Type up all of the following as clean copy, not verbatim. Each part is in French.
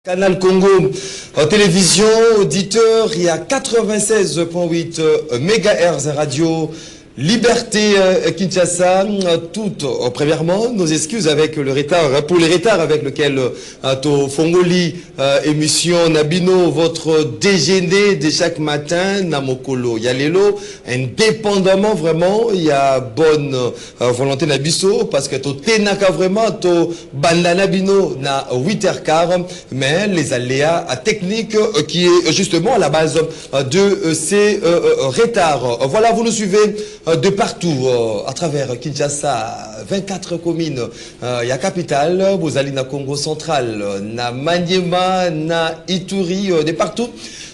Canal Congo, télévision, auditeur, il y a 96.8 MHz radio. Liberté Kinshasa, premièrement, nos excuses avec le retard, pour les retards avec lequel to Fongoli émission Nabino, votre déjeuner de chaque matin, Namokolo, Yalelo, indépendamment vraiment, il y a bonne volonté Nabiso, parce que to Tenaka vraiment, to Bandana Bino na 8h15, mais les aléas techniques qui est justement à la base de ces retards. Voilà, vous nous suivez de partout, à travers Kinshasa, 24 communes, il y a capitale, vous allez na Congo central, na Maniema, na Ituri, de partout.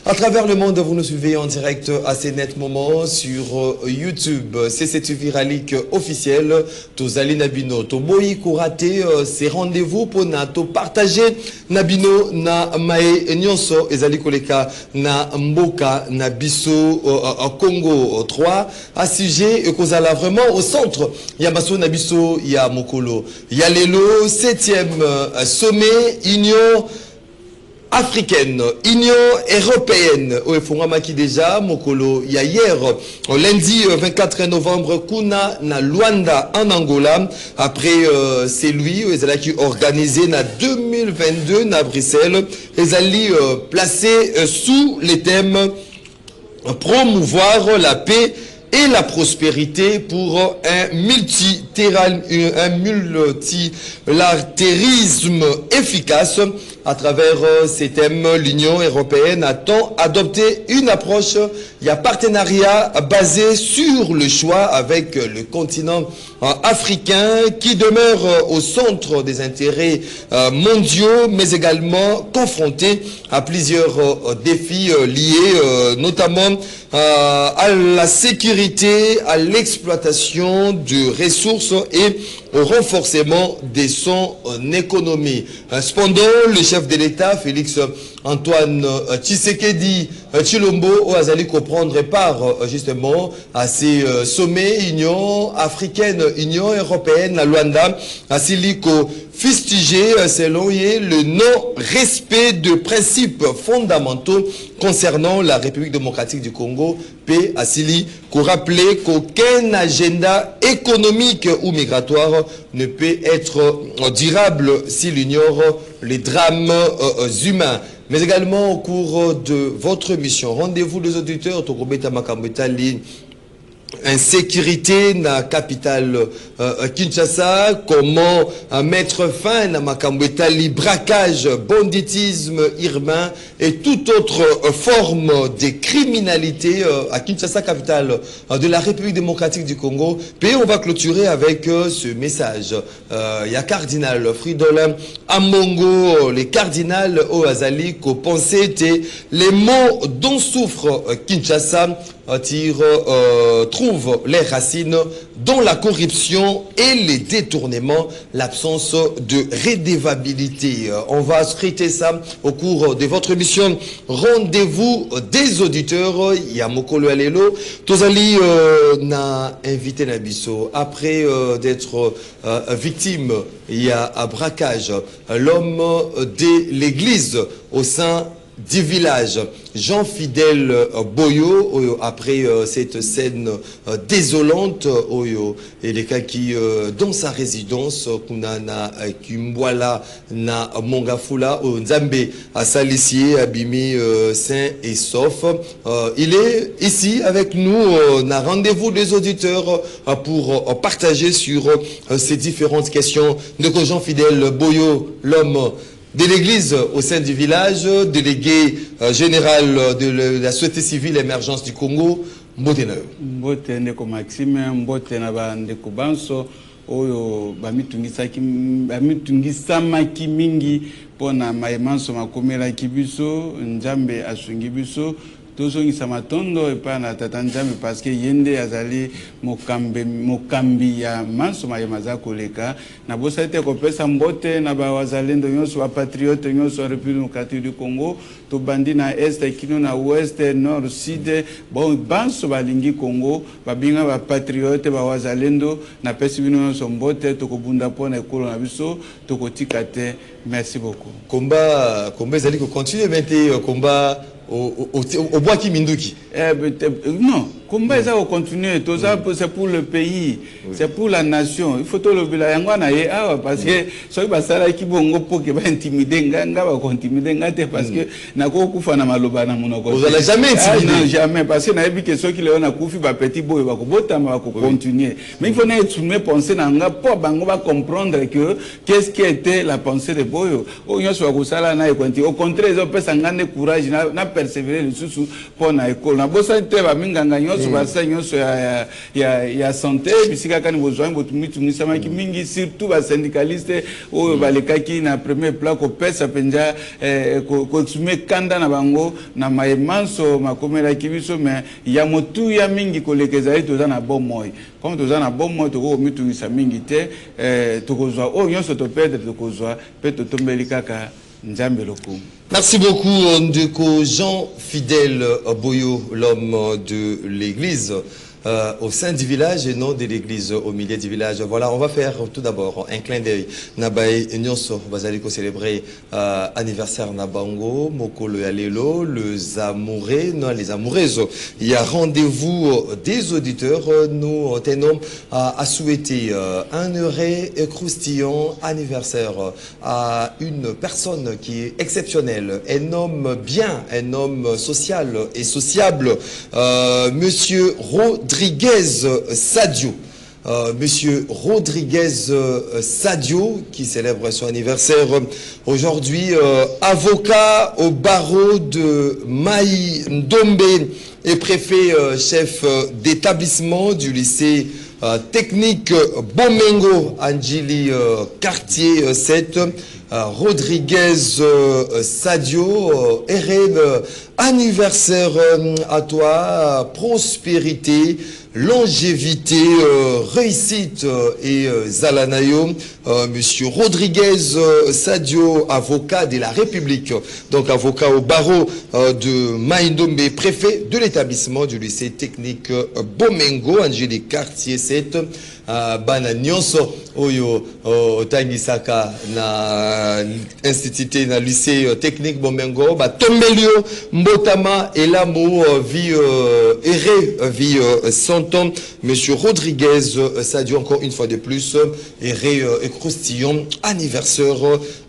À travers le monde, vous nous suivez en direct à ces nets moments sur YouTube, CC Viralique officiel, Tozali Nabino, Toboyi Kourate, ces rendez-vous pour nato partager Nabino na Mae Nyonso, Ezali Koleka na Mboka, na Biso, Congo 3, à sujet, Kozala vraiment au centre, Yabaso Nabiso, ya Mokolo, Yalelo, 7e sommet, Union africaine, Union européenne, au Fongamaki déjà, Mokolo, il y a hier, lundi 24 novembre, Kuna, na Luanda, en Angola, après c'est lui, qui organisé na 2022, na Bruxelles, les alliés placés sous les thèmes promouvoir la paix et la prospérité pour un multilatéralisme efficace. À travers ces thèmes, l'Union européenne attend adopter une approche, il y a partenariat basé sur le choix avec le continent africain qui demeure au centre des intérêts mondiaux, mais également confronté à plusieurs défis liés notamment à la sécurité, à l'exploitation de ressources et au renforcement de son économie. Cependant, le chef de l'État, Félix Antoine Tshisekedi Tshilombo, Oazali comprendre part justement à ces sommets Union africaine, Union européenne, à Luanda, à Siliko fustigé selon le non-respect de principes fondamentaux concernant la République démocratique du Congo, P. Assili, qu'on rappelait qu'aucun agenda économique ou migratoire ne peut être durable s'il ignore les drames humains. Mais également au cours de votre mission, rendez-vous des auditeurs, Tokobeta Makambetali, insécurité dans la capitale Kinshasa, comment mettre fin à Makambetali, braquage, banditisme urbain et toute autre forme de criminalité à Kinshasa, capitale de la République démocratique du Congo. Puis on va clôturer avec ce message. Il y a cardinal Fridolin Amongo, les cardinals Oazali, qu'on pensait les mots dont souffre Kinshasa trouve les racines dans la corruption et les détournements, l'absence de redevabilité. On va scruter ça au cours de votre émission. Rendez-vous des auditeurs. Il y a Mokolo Alelo. Tozali n'a invité Nabiso. Après d'être victime, il y a un braquage. L'homme de l'église au sein du village, Jean-Fidèle Boyo, après cette scène désolante, et les cas qui, dans sa résidence, Kunana Kimbwala na Mongafula, Nzambe à Salissier, Abimi, sain et sauf. Il est ici avec nous, on a rendez-vous des auditeurs pour partager sur ces différentes questions. Donc Jean-Fidèle Boyo, l'homme de l'église au sein du village, délégué général de la société civile émergence du Congo, Mbotena. Mbotena ko Maxime, Mbotena ba ndeko banso oyo bamitungisamaki mingi pona maemanso makomela kibiso, Nzambe asungi biso, tozongisa matondo epa na tata Nzambe parce que yende azali mokambi ya manso mayemaza koleka na bosa te kopesa mbote na bawazalendo nyonso ba patriote nyonso ya République démocratique du Congo to bandi na est kino na ouest nord sud bon banso balingi Congo babinga ba patriote bawazalendo na pesi bino nyonso mbote to kobunda pona ekolo na biso to kotika te. Merci beaucoup. Combat ezali ko continuer maintenant combat au bois qui minduki. Non, combat ça va continuer. Tout ça c'est pour le pays, c'est pour la nation. Il faut tout le bilan. Parce que soit basala qui bongo pour que va intimider nganga va intimider ngate parce que na ko kufa na maloba na monoko. Vous allez jamais intimider. Non, jamais parce que na ebi que ceux qui le on a kufi va petit boy va ko botama va ko continuer. Mais il faut na être penser na nga pour bango va comprendre que qu'est-ce qui était la pensée de Boyo. O nyoso wa kusala na ekonti. Au contraire, ils ont pesa ngane courage na persévérer le sous pour na école. Na bosa te ba minganga nyoso basa nyoso ya santé bisika kani besoin botumisa maki mingi surtout ba syndicaliste o balekaki na premier plat ko pesa penja ko exprimer kanda na bango na maemanso makomela kibiso mais ya motu ya mingi kolekeza ito za na bon moy comme to za na bon moy to ko mitungisa mingi te to kozwa o nyoso to perdre to kozwa pe to tombeli kaka Nzambe lokumu. Merci beaucoup, Ndeko Jean Fidèle Boyo, l'homme de l'église au sein du village et non de l'église au milieu du village. Voilà, on va faire tout d'abord un clin d'œil. Nabaye Nyonso, Bazaliko célébrer anniversaire Nabango, Mokolo Yalelo, les amoureux, non, les amoureuses. Il y a rendez-vous des auditeurs. Nous tenons à souhaiter un heureux et croustillant anniversaire à une personne qui est exceptionnelle, un homme bien, un homme social et sociable, Monsieur Rodriguez Sadio. Monsieur Rodriguez Sadio, qui célèbre son anniversaire aujourd'hui, avocat au barreau de Maï Ndombe et préfet chef d'établissement du lycée technique Bomengo, Anjili quartier 7. Rodriguez Sadio, heureux anniversaire à toi, prospérité, longévité, réussite et Zalanayo. Monsieur Rodriguez Sadio, avocat de la République, donc avocat au barreau de Maïndombe, préfet de l'établissement du lycée technique Bomengo, Angélique quartier 7. Bana nyonso oyo tangisaka na institut na lycée technique Bomengo ba tombelio mbotama elamo vie vie 100 ans. Monsieur Rodriguez Sadio, encore une fois de plus, et croustillant anniversaire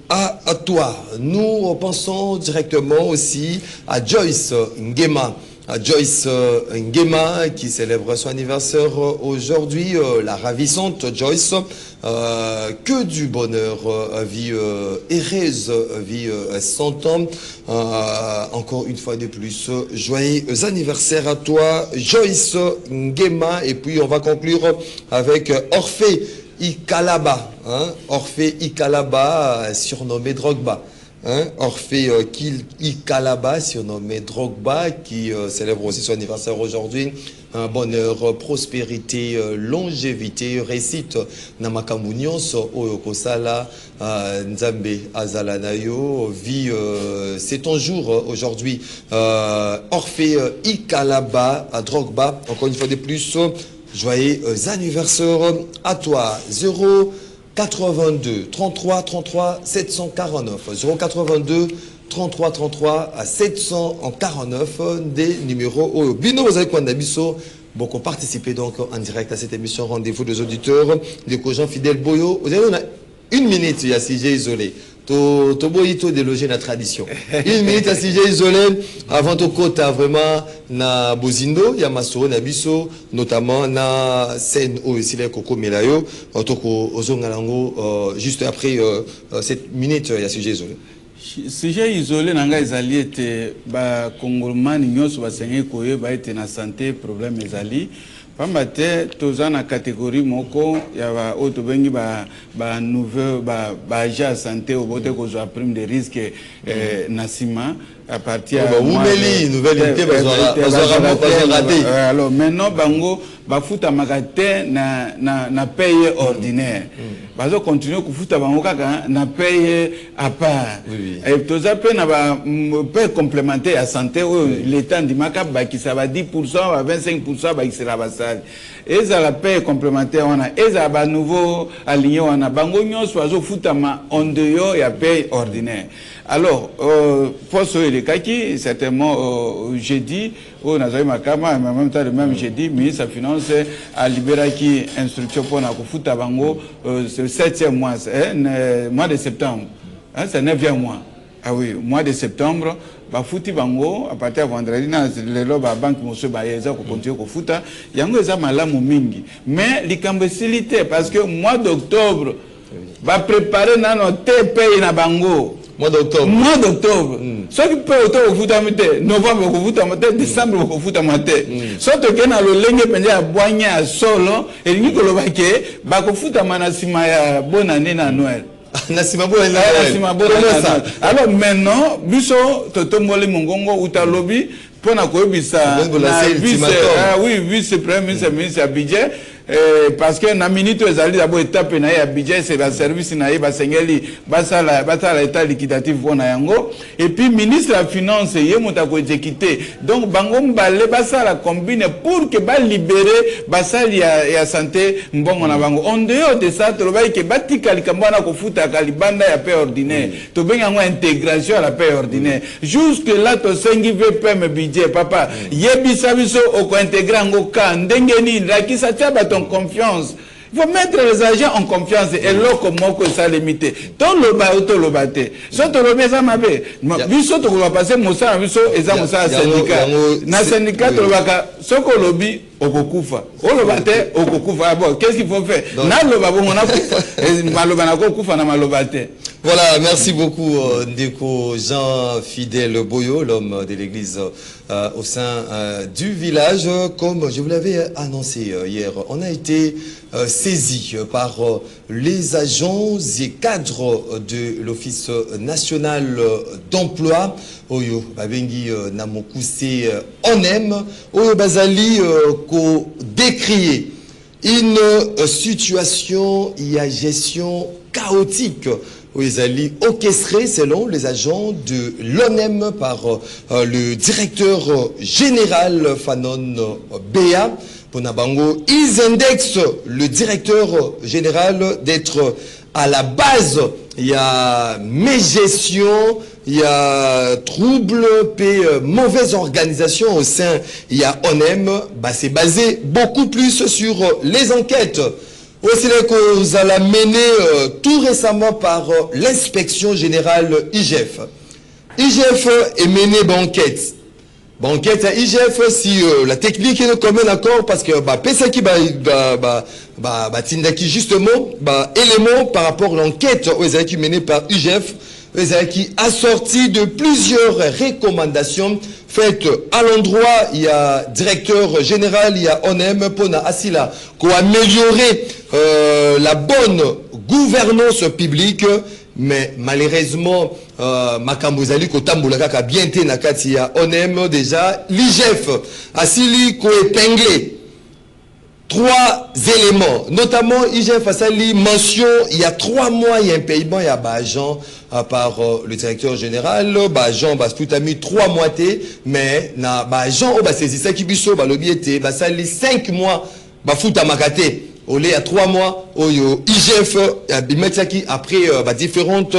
à toi. Nous pensons directement aussi à Joyce Ngema. À Joyce Ngema qui célèbre son anniversaire aujourd'hui, la ravissante Joyce, que du bonheur, vie heureuse, vie 100 ans, encore une fois de plus, joyeux anniversaire à toi Joyce Ngema. Et puis on va conclure avec Orphée Ikalaba, hein? Orphée Ikalaba, surnommé Drogba. Hein, Orphée Ikalaba, surnommé Drogba, qui célèbre aussi son anniversaire aujourd'hui. Un bonheur, prospérité, longévité, réussite. Namakamunios, Oyokosala, Nzambe Azalanayo, vie, c'est ton jour aujourd'hui. Orphée Ikalaba, à Drogba, encore une fois de plus, joyeux anniversaire à toi. 082 33 33 749 082 33 33 à 749 des numéros Bino vous avez quoi d'abisso beaucoup participer donc en direct à cette émission rendez-vous des auditeurs des Jean Fidèle Boyo. Vous avez une minute il y a sujet isolé to boyito déloger la tradition. Une minute à sujet isolé avant to kota vraiment na bozindo ya masoro na biso notamment na scène au Sile Koko Melayo toko ozongalango juste après cette minute il y a sujet isolé. Sujet isolé nanga ezali ete ba kongolmani nyonso basengi koyeba ete na santé problème ezali pamba te toza na catégorie moko ya ba oto bengi ba nouveau ba agent santé obote kozwa prime de risque na sima à partir de nouvelle unité alors maintenant bango bafuta makate na paye ordinaire bazo continuer kufuta bango kaka na paye à part et toza pe na ba paye complémentaire à santé l'état ndimaka bakisa ba 10% ba 25% bakisera basali eza la paye complémentaire wana eza ba nouveau aligné wana bango nyonso bazo futama en dehors ya paye ordinaire. Alors, pour ce qui certainement, jeudi, on a eu ma caméra, mais en même temps, le même jeudi, le ministre des Finances a libéré qui instruction pour la Kofuta Bango, c'est le 7e mois, mois de septembre. C'est le 9e mois. Ah oui, mois de septembre, Bafuti Bango, à partir de vendredi, les lois de la banque, monsieur Bayeza, qui continue à Kofuta, il y a un peu malamu mingi. Mais, l'icambécilité, parce que mois d'octobre, va préparer notre pays na Bango. Mois d'octobre. Mois d'octobre. Soit qui peut octobre futa mate, novembre futa mate, décembre futa mate. Soit que na lo lenge pende ya boanya ya solo, et ni ko lo bake, ba ko futa manasima ya bonne année na Noël. Nasima bonne année. Alors maintenant, biso toto mole mongongo utalobi pona ko bisa na vice-premier ministre à budget. Parce que na minute ezali d'abord étape na ya budget c'est la service na ba sengeli basala état liquidatif na yango et puis ministre de la finance ye mota ko exécuter donc bango mbale basala combine pour que ba libérer basali ya santé mbongo na bango en dehors de ça to lobai ke batika likambana ko futa kalibanda ya paie ordinaire to benga ngo intégration à la paie ordinaire jusque là to sengi VPM budget papa yebisa biso o ko intégrer ngo ka ndengeni la kisa taba en confiance. Il faut mettre les agents en confiance et l'eau comme moi que ça limité. Tant le bas auto le batté. Soit le bien ça m'a fait. Biso to va passer mosa biso eza mosa syndicat. Na syndicat to baka soko lobby okokufa. O le batté okokufa. Bon, qu'est-ce qu'il faut faire? Na le babo mona kufa. Maloba na kufa na maloba te. Voilà, merci beaucoup Ndeko Jean Fidèle Boyo, l'homme de l'église au sein du village. Comme je vous l'avais annoncé hier, on a été saisi par les agents et cadres de l'Office national d'emploi. Oyo babengi namokuse onem oyo bazali ko décrier une situation y a gestion chaotique ils allaient orchestrés selon les agents de l'ONEM par le directeur général Fanon Béa. Pour Nabango, ils indexent le directeur général d'être à la base. Il y a mégestion, il y a trouble, mauvaise organisation au sein. Il y a ONEM, c'est basé beaucoup plus sur les enquêtes. Aussi que vous allez mener tout récemment par l'inspection générale IGF. IGF est mené banquette. Banquette à IGF si la technique est comme un accord parce que Pesaki tindaki justement élément par rapport à l'enquête qui menée par IGF qui assorti de plusieurs recommandations faites à l'endroit. Il y a directeur général, il y a ONEM Pona Asila pour améliorer la bonne gouvernance publique. Mais malheureusement, Makambozali Kotamboula kaka bien té nakati ya ONEM déjà l'IGF asili ko épinglé 3 éléments, notamment IGF asali mention il y a 3 mois il y a un paiement il y a agent par le directeur général agent tout a mis 3 mois té mais na agent saisi ça qui biso lobi été sali 5 mois futa makate. Au lieu à 3 mois, IGF après différentes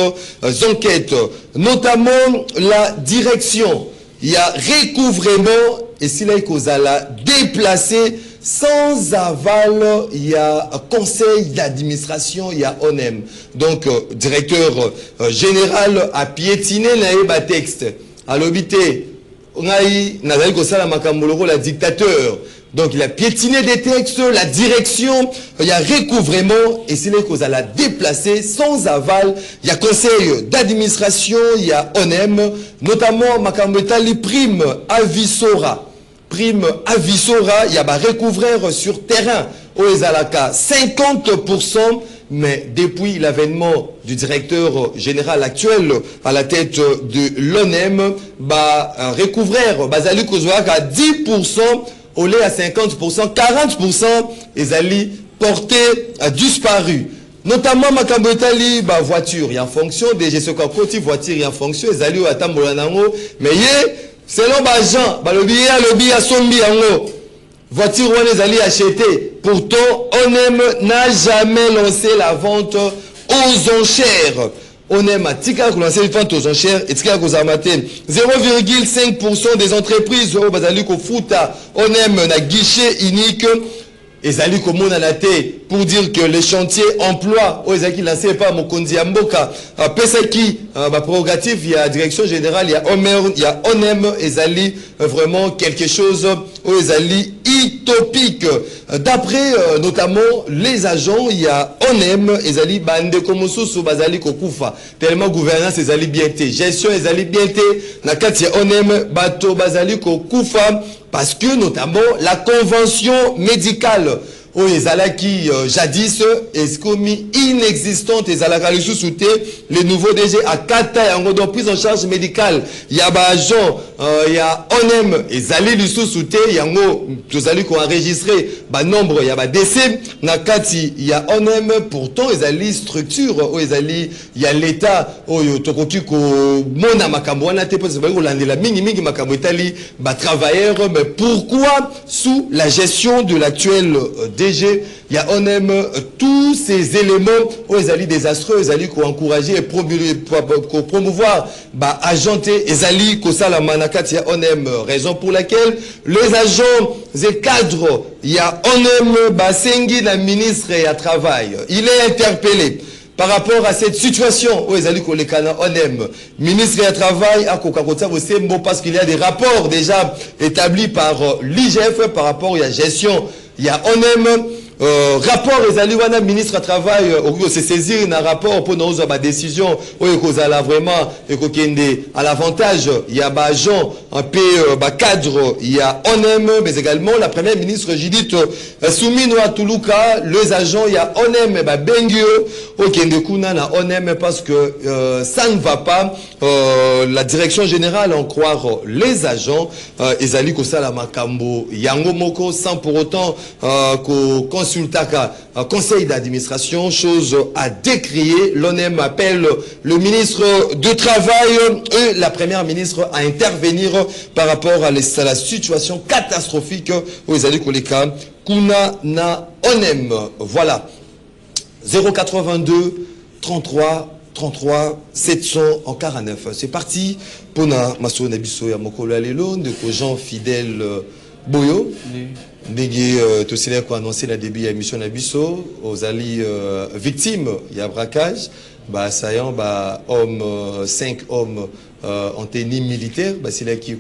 enquêtes, notamment la direction. Il y a recouvrement et si là il a déplacé sans aval, il y a conseil d'administration, il y a ONEM. Donc directeur général a piétiné naïba texte. À l'obité, on a eu la dictateur. Donc il a piétiné des textes, la direction, il y a recouvrement et c'est là qu'on a déplacé sans aval. Il y a conseil d'administration, il y a ONEM, notamment Makambetali prime Avisora. Prime Avisora, il y a recouvreur sur terrain. Au Ezalaka, 50% mais depuis l'avènement du directeur général actuel à la tête de l'ONEM, recouvrir bazali kozwaka à 10% au lait à 50%, 40% et zali porté à disparu. Notamment makambo etali voiture, il y a en fonction des gestions côté voiture, il y a en fonction des alliés à Tambolanango, mais selon Bajan, lobby à Sombi yango. Voiture on les alliés acheter. Pourtant, ONEM n'a jamais lancé la vente aux enchères. ONEM a tika lancé la vente aux enchères et tika kozamate 0,5% des entreprises au bazali ko futa ONEM na guichet unique. Ezali komona na te pour dire que les chantiers emploi aux ezaki lancé par Mokonzi Mboka pesaki ba prérogative il y a direction générale il y a ONEM ezali vraiment quelque chose aux ezali utopique d'après notamment les agents il y a ONEM ezali bande komosusu bazali kokufa tellement gouvernance ezali bien té gestion ezali bien té na kati ya ONEM bato bazali kokufa parce que notamment la convention médicale où les alaki jadis est commis inexistante et alaka les nouveaux DG à Kata et en prise en charge médicale il y a agent il y a ONEM et zali lususute yango tous ali qu'on enregistré nombre il y a décès nakati il y a ONEM pourtant ils ali structure où ils ali il y a l'état où tokoki ko mona makambo wana te parce que la mingi makambo itali travailleurs mais pourquoi sous la gestion de l'actuel DG il y a ONEM tous ces éléments où ils ali désastreux ils ali ko encourager et promouvoir agenter ils ali ko salama nakati ya ONEM raison pour laquelle les agents et cadres il y a ONEM basengi la ministre et à travail il est interpellé par rapport à cette situation où ils allaient coller ONEM ministre et à travail à Coca-Cola parce qu'il y a des rapports déjà établis par l'IGF par rapport à la gestion il y a ONEM rapport les aliwana ministre à travail au se saisir un rapport pour nous avoir décision où il a vraiment à l'avantage il y a agent un peu cadre il y a ONEM mais également la première ministre Judith Soumino à Toulouka les agents il y a ONEM Bengio au Kendekuna na ONEM parce que ça ne va pas la direction générale en croire les agents ezali ko sala makambo yango moko sans pour autant consultaka conseil d'administration, chose à décrier. L'ONEM appelle le ministre du Travail et la première ministre à intervenir par rapport à la situation catastrophique où ils allaient koleka kuna na ONEM. Voilà. 082 33 33 749. C'est parti pour na maso na biso ya mokolo lelo de gens fidèles boyo. Ndenge tout ko annoncé la début à émission Nabiso aux alliés victimes il y a braquage assaillant hommes 5 hommes en tenue militaire c'est là qui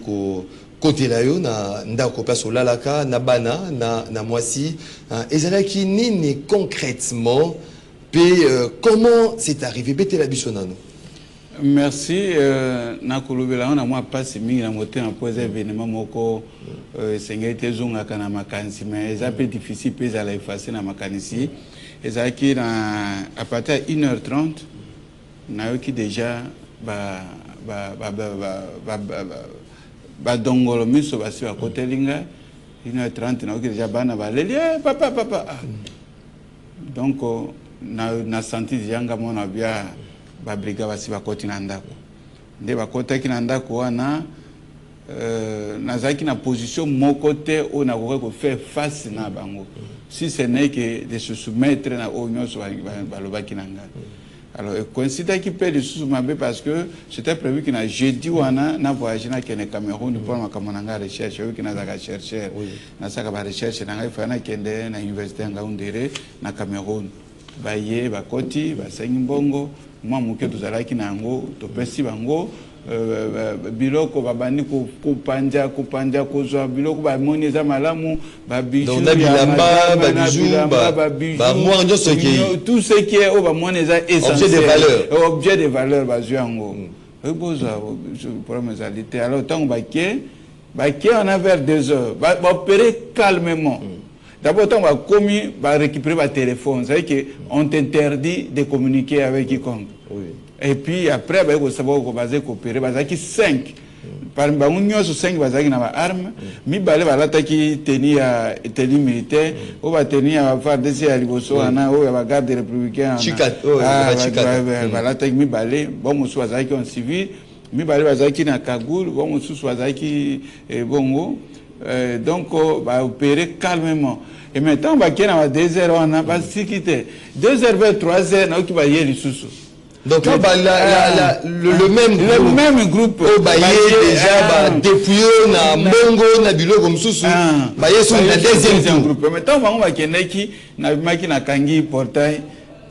côté là yo na ndako paso lalaka na bana na moisi ezala qui nini concrètement comment c'est arrivé bete la biso nano. Merci. Nakolobela on a moi passé mingi na moté en pose événement moko sengete zonga kana makanisi mais ça peu difficile peut aller effacer na makanisi et ça qui à partir de 1h30 na yo qui déjà dongolo miso basi à côté linga 1h30 na yo qui déjà bana baleli papa donc na senti yanga mona bia babriga basi bakoti na ndako nde bakota ki na ndako wana nazaki na position moko te o na ko faire face na bango si ce n'est que de se soumettre na onyo so balobaki na ngai alors coïncide qui peut de sous-mabe parce que c'était prévu qu'il a jeudi wana na voyage na kene Cameroun pour ma kamonanga recherche qui na za chercheur na saka ba recherche na ngai fana kende na université ngaundere na Cameroun baye bakoti basengi mbongo moi muke tozalaki nango topesi bango biloko babani kupanja kozwa biloko bamoni eza malamu babijou tout ce qui est bamoni eza essentiel objet de valeur bazwi yango eboza problème ezalité alors tant baké on a vers 2 heures opérer calmement D'abord, on va récupérer votre téléphone. C'est-à-dire qu'on t'interdit de communiquer avec quiconque. Oui. Et puis après, on va savoir qu'on va coopérer. Il y a 5. Par exemple, on a 5 armes. Mi balé va l'attaquer tenir militaire. On va tenir à faire des aliboso. On va garder républicain. Chicat. Va l'attaquer mi balé. Bon, on soit en civil. Mi balé va l'attaquer na Kagoul. Bon, on soit bongo. Donc, on va opérer calmement. Et maintenant, on va quitter dans 2 heures. On va se quitter. 2 heures vers 3 heures, on va y aller sous. Donc là, le même groupe déjà depuis na Mongo na bilo comme sous sur le deuxième groupe. Maintenant on va keneki na maki na kangi portail.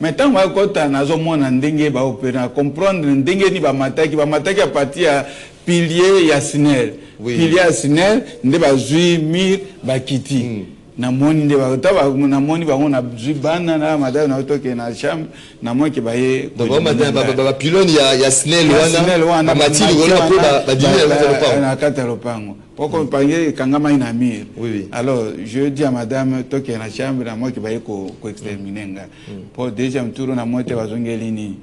Maintenant on va kota na zo mona ndenge ba opérer comprendre ndenge ni ba mataki à partir à pilier ya SNEL. Pilier ya SNEL nde ba zui mir ba kiti. Na moni nde ba na moni ba on a zui bana na madame na otoke na chambre na moi ke ba ye donc ba pylone ya SNEL wana matili wana ko ba dîner na kata lopango poko pange kangama ina mir. Alors je dis à madame toke na chambre na moi ke ba ye ko exterminer nga pour deuxième tour na moi te bazongeli ni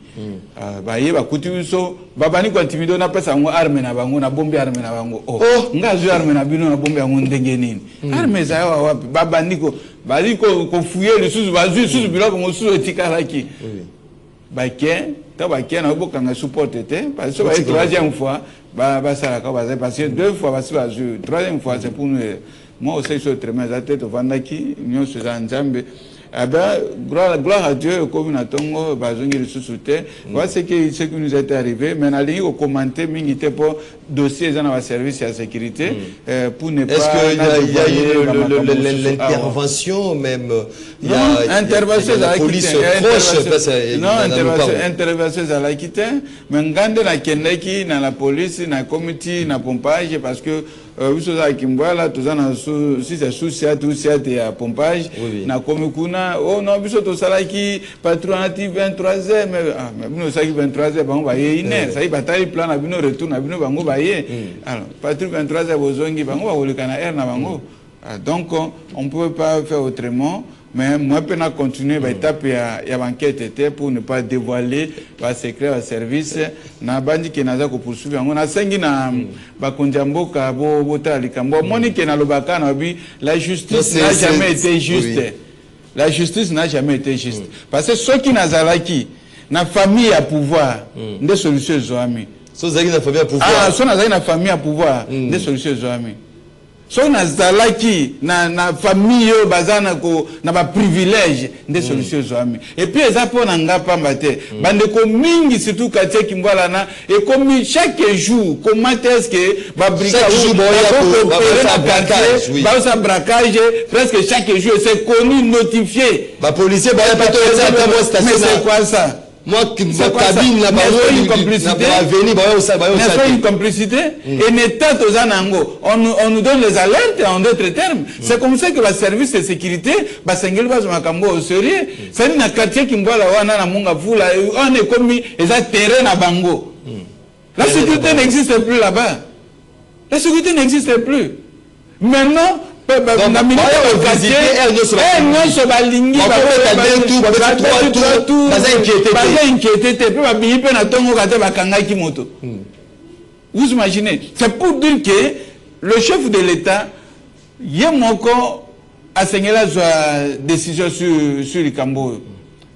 ba ye ba kutuso babani ko intimido na pesa ngo arme na bango na bombe arme na bango nga zu arme na bino na bombe ngo ndenge nini arme za wapi babandiko bali ko fouiller le sous bazu sous biloko mo sous etikalaki baké ta baké na bokanga support était parce que la troisième fois ça parce que 2 fois bazu troisième fois c'est pour nous moi aussi je suis très mal à tête vandaki nyo se nzambe gloire à Dieu comme na tongo bazongi le sous-souté voilà ce qui nous est arrivé mais na ligne au commenter mingité pour dossier dans la service de sécurité pour ne pas est-ce qu'il y a eu l'intervention même il y a intervention la police proche non intervention à la quitté mais ngande na kendeki na la police na comité na pompage parce que biso za kimbala tozana si c'est souci tout à pompage na komikuna non biso to salaki patronati 23h mais bino saki 23h bango ba ye ine ça y batali plan na bino retour na bino bango ba ye alors patron 23h bozongi bango ba kolekana air na bango donc on peut pas faire autrement. Mais moi, je peux continuer l'étape de l'enquête pour ne pas dévoiler le secret du service. Na bandi ke naza ko poursuivre ngo na sengi na bakonjambo ka bo talikambo moni ke na lobaka na bi la justice n'a jamais été juste. La justice n'a jamais été juste parce que ceux qui nazalaki na famille à pouvoir des solutions zoami. Ceux qui na famille à pouvoir. Ceux na famille à pouvoir des solutions zoami. So na zalaki na famille bazana ko na ba privilège des solutions zoami et puis eza pona ngapa mbate bande ko mingi surtout quartier Kimbwala na et comme chaque jour comment est-ce que ba brigade ba sa braquage presque chaque jour c'est connu notifié ba policier ba pas to station mais c'est quoi ça moi cabine là bas une complicité une complicité et n'état aux anango on nous donne les alertes en d'autres termes c'est comme ça que le service de sécurité basengeli bazo makambo au sérieux c'est na quartier Kimbwala wana na munga vula on est comme eza terrain na bango la sécurité n'existe plus là-bas la sécurité n'existe plus maintenant na minute au quartier nyonso balingi baza inquiété te pe babimi pe na tongo kate bakangaki moto. Vous imaginez, c'est pour dire que le chef de l'État yemoko asengela zwa décision sur Likambo.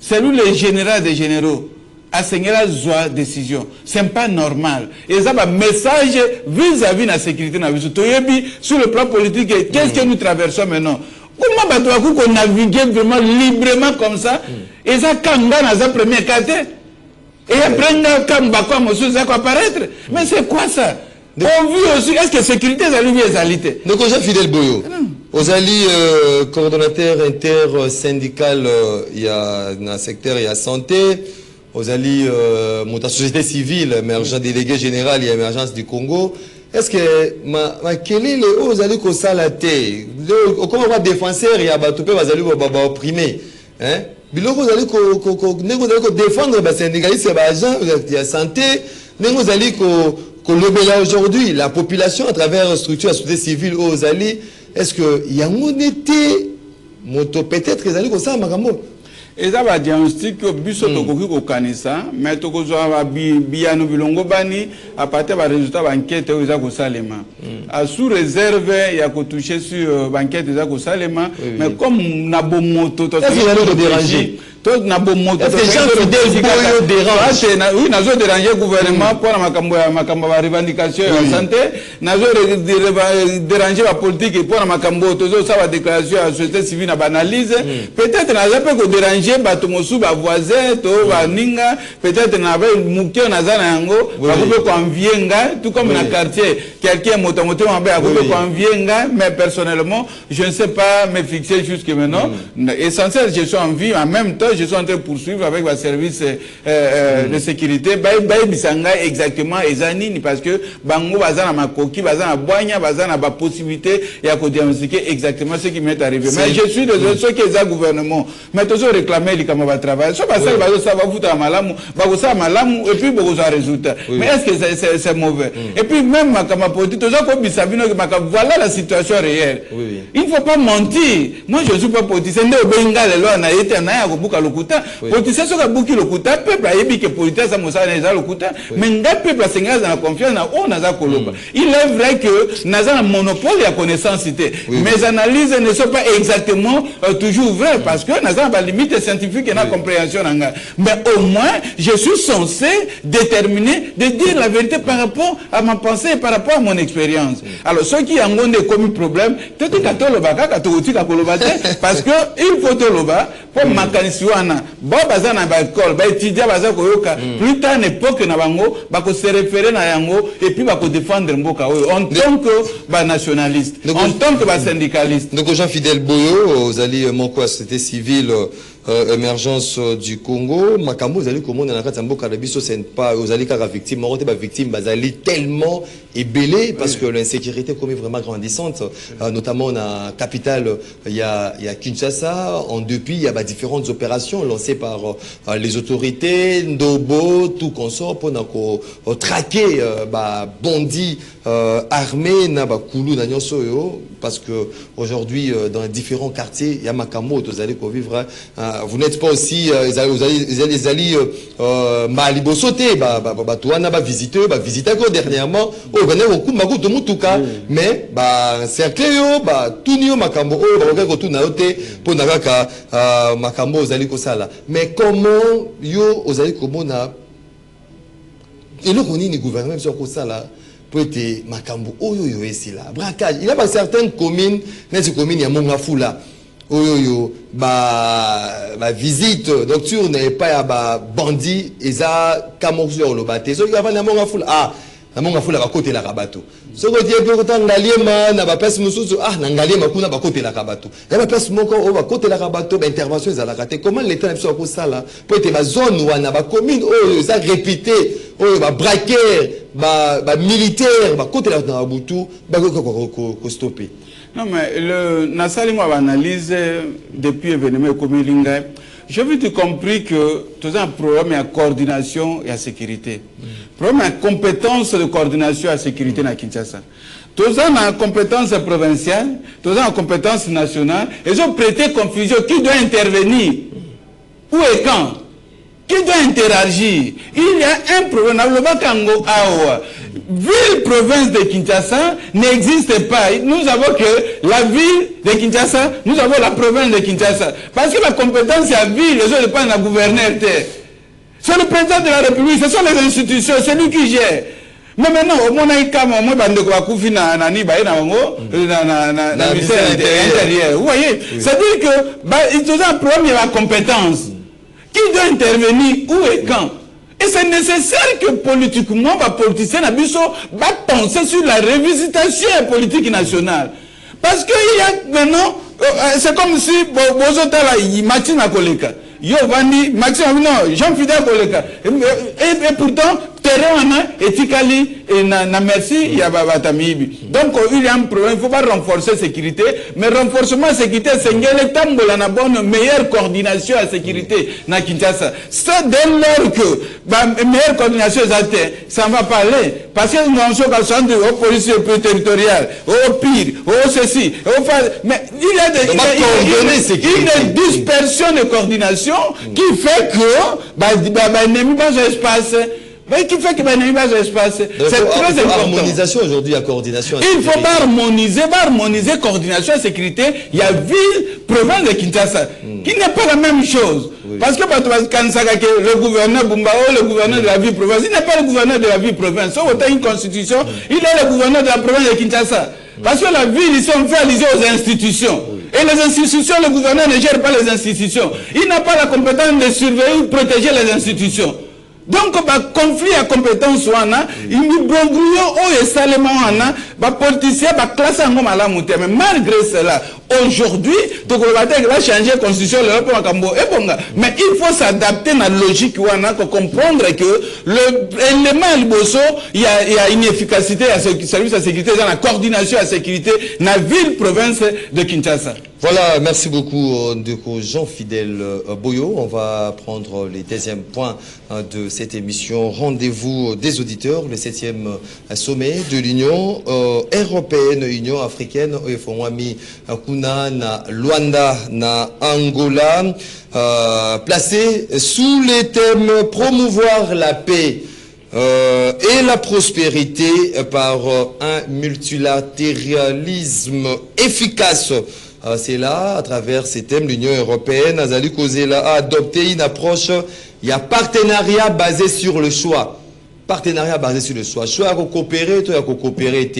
C'est lui le général des généraux. Asengela zwa décision. C'est pas normal. Et ça va message vis-à-vis de la sécurité na biso. Toyebi sur le plan politique, qu'est-ce que nous traversons maintenant? Comment on navigue vraiment librement comme ça? Et ça kanga na sa première carte. Et après kamba quoi monsieur ça apparaître. Mais c'est quoi ça? On vit aussi est-ce que sécurité ça lui est alité? Donc on Fidèle Boyo. Ozali coordonnateur intersyndical il y a dans le secteur il y a santé. Ozali la société civile émergent délégué général et émergence du Congo. Est-ce que quel est le Ozali ko salaté comment on va défenseur il y a batopé Ozali ba opprimé hein biloko Ozali ko défendre ba syndicaliste ba agent de santé nengo Ozali ko lobela aujourd'hui la population à travers structure la société civile Ozali est-ce que il y a honnêteté moto peut-être que zali ko ça makambo. Et ça va diagnostic que biso to koki ko kanisa mais to ko zo ba biano bilongo bani à partir ba résultat ba enquête o za ko salema à sous réserve ya ko toucher sur ba enquête za ko salema mais comme na bo moto to déranger to na bo moto to dérange oui na zo déranger gouvernement pour na makambo ba revendication ya santé na zo déranger la politique pour na makambo to zo ça ba déclaration à société civile na banalise peut-être na za peut ko déranger bato mosu ba voisin to ba ninga peut-être na ba mukio na zana yango ba ko envier nga tout comme na quartier quelqu'un moto mamba ba ko envier nga mais personnellement je ne sais pas me fixer jusque maintenant essentiel je suis en vie en même temps je suis en train de poursuivre avec le service de sécurité ba bisanga exactement ezanini parce que bango bazana makoki bazana boanya bazana ba possibilité ya ko diagnostiquer exactement ce qui m'est arrivé mais je suis désolé ceux qui est gouvernement mais toujours réclamer les camarades travail soit parce que ça va foutre à malamu va ça malamu et puis beaucoup ça résultat mais est-ce que c'est mauvais et puis même ma politique toujours comme bisabino voilà la situation réelle il ne faut pas mentir moi je suis pas politicien nde obenga lelo na yete na ya kobuka lokuta politicien soka buki lokuta peuple ayebi que politicien ça mosa na za lokuta mais nga peuple asenga na confiance na on na za koloba il est vrai que na za monopole ya connaissance cité mes analyses ne sont pas exactement toujours vraies parce que na za ba limite scientifique et la compréhension mais au moins je suis censé déterminer de dire la vérité par rapport à ma pensée et par rapport à mon expérience alors ceux qui ont des commis problème parce que il faut te loba pour makanisiwana ba bazana ba école ba étudier baza koyoka plus tard époque na bango ba ko se référer na yango et puis ba ko défendre mboka en tant que ba nationaliste en tant que ba syndicaliste donc Jean-Fidèle Boyo aux alliés mon quoi société civile émergence du Congo makambo zali komona na kati mboka na biso c'est pas aux alliés car victime morote ba victime bazali tellement ébélé parce que l'insécurité comme vraiment grandissante notamment na capitale il y a Kinshasa en depuis il y a différentes opérations lancées par les autorités Ndobo tout consort pour traquer bandits armés na ba kulu na nyonso yo parce que aujourd'hui dans différents quartiers il y a makambo aux alliés ko vivre vous n'êtes pas aussi les alliés malibo sauté touana ba visiter dernièrement venez au coup makuto mutuka mais cercle yo tunio makambo ba ko tuna yote pour na kaka makambo aux alliés ko sala mais comment yo aux alliés ko mona et le koni ni gouvernement sur ko sala pour être makambo oyo esi la braquage il y a pas certaines communes les communes ya Mongafula oyo visite nocturne n'est pas ya bandit eza kamosio lo baté so ka vana Mongafula na Mongafula ba côté la rabato so ko die pe ko tangaliema na ba place mususu na ngaliema kuna ba côté la rabato ya ba place moko o ba côté la rabato ba intervention za la raté comment l'état na ko sala pour être ba zone wana ba commune oyo za répété oyo ba braquer ba militaire ba côté la Butu ba ko stopper. Non mais le Nassali m'a analysé depuis l'événement comme Linga. Je veux te compris que tout un problème de coordination et de sécurité. Problème de compétence de coordination et de sécurité dans Kinshasa. Tout un compétence provinciale, tout un compétence nationale. Ils ont prêté confusion. Qui doit intervenir? Où et quand? Qui doit interagir? Il y a un problème. Ville province de Kinshasa n'existe pas. Nous avons que la ville de Kinshasa, nous avons la province de Kinshasa. Parce que la compétence est à ville, les autres pas la gouvernement. C'est le président de la République, ce sont les institutions, c'est lui qui gère. Mais maintenant, au moins, il y a un bande de Kouakufi na ministère intérieur. Vous voyez, c'est-à-dire que ils ont un problème de la compétence. Qui doit intervenir, où et quand? Et c'est nécessaire que politiquement, les politiciens va penser sur la révisitation politique nationale. Parce qu'il y a maintenant, c'est comme si Maxime Akoleka. Yo Vandi, Maxime, non, Jean-Fidèle Akoleka. Et pourtant, terrain et tikali et na merci il y a batamibi. Donc il y a un problème, il faut pas renforcer la sécurité, mais renforcement de la sécurité c'est une bonne meilleure coordination à la sécurité na Kinshasa. Ça dès lors que meilleure coordination ça va pas aller parce que nous sommes au centre de police territoriale, au pire, au ceci, mais il y a une dispersion de coordination qui fait que n'aime pas l'espace. Qui fait que l'ennemi va l'espace. C'est très important. Harmonisation aujourd'hui à coordination. Il faut pas harmoniser coordination et sécurité. Il y a ville, province de Kinshasa, qui n'est pas la même chose. Oui. Parce que le gouverneur Bumbao, le gouverneur de la ville province, il n'est pas le gouverneur de la ville province. Sauf qu'il y a une constitution, il est le gouverneur de la province de Kinshasa. Parce que la ville, ici, on fait allusion aux institutions. Et les institutions, le gouverneur ne gère pas les institutions. Il n'a pas la compétence de surveiller ou protéger les institutions. Donc, conflit à compétence, il nous bronglons et salement, politiciens, classe en homme à la montée. Mais malgré cela, aujourd'hui, tout le monde va changer la constitution, mais il faut s'adapter à la logique, pour comprendre que l'élément il y a une efficacité à ce service de sécurité, dans la coordination à la sécurité, dans la ville, province de Kinshasa. Voilà, merci beaucoup Jean-Fidèle Boyo. On va prendre les deuxièmes points de cette émission. Rendez-vous des auditeurs, le 7e sommet de l'Union européenne, Union africaine, Kuna na Luanda na Angola, placé sous les thèmes promouvoir la paix et la prospérité par un multilatéralisme efficace. C'est là, à travers ces thèmes, l'Union européenne a adopté une approche, il y a partenariat basé sur le choix. Partenariat basé sur le choix. Choix à coopérer, toi à coopérer,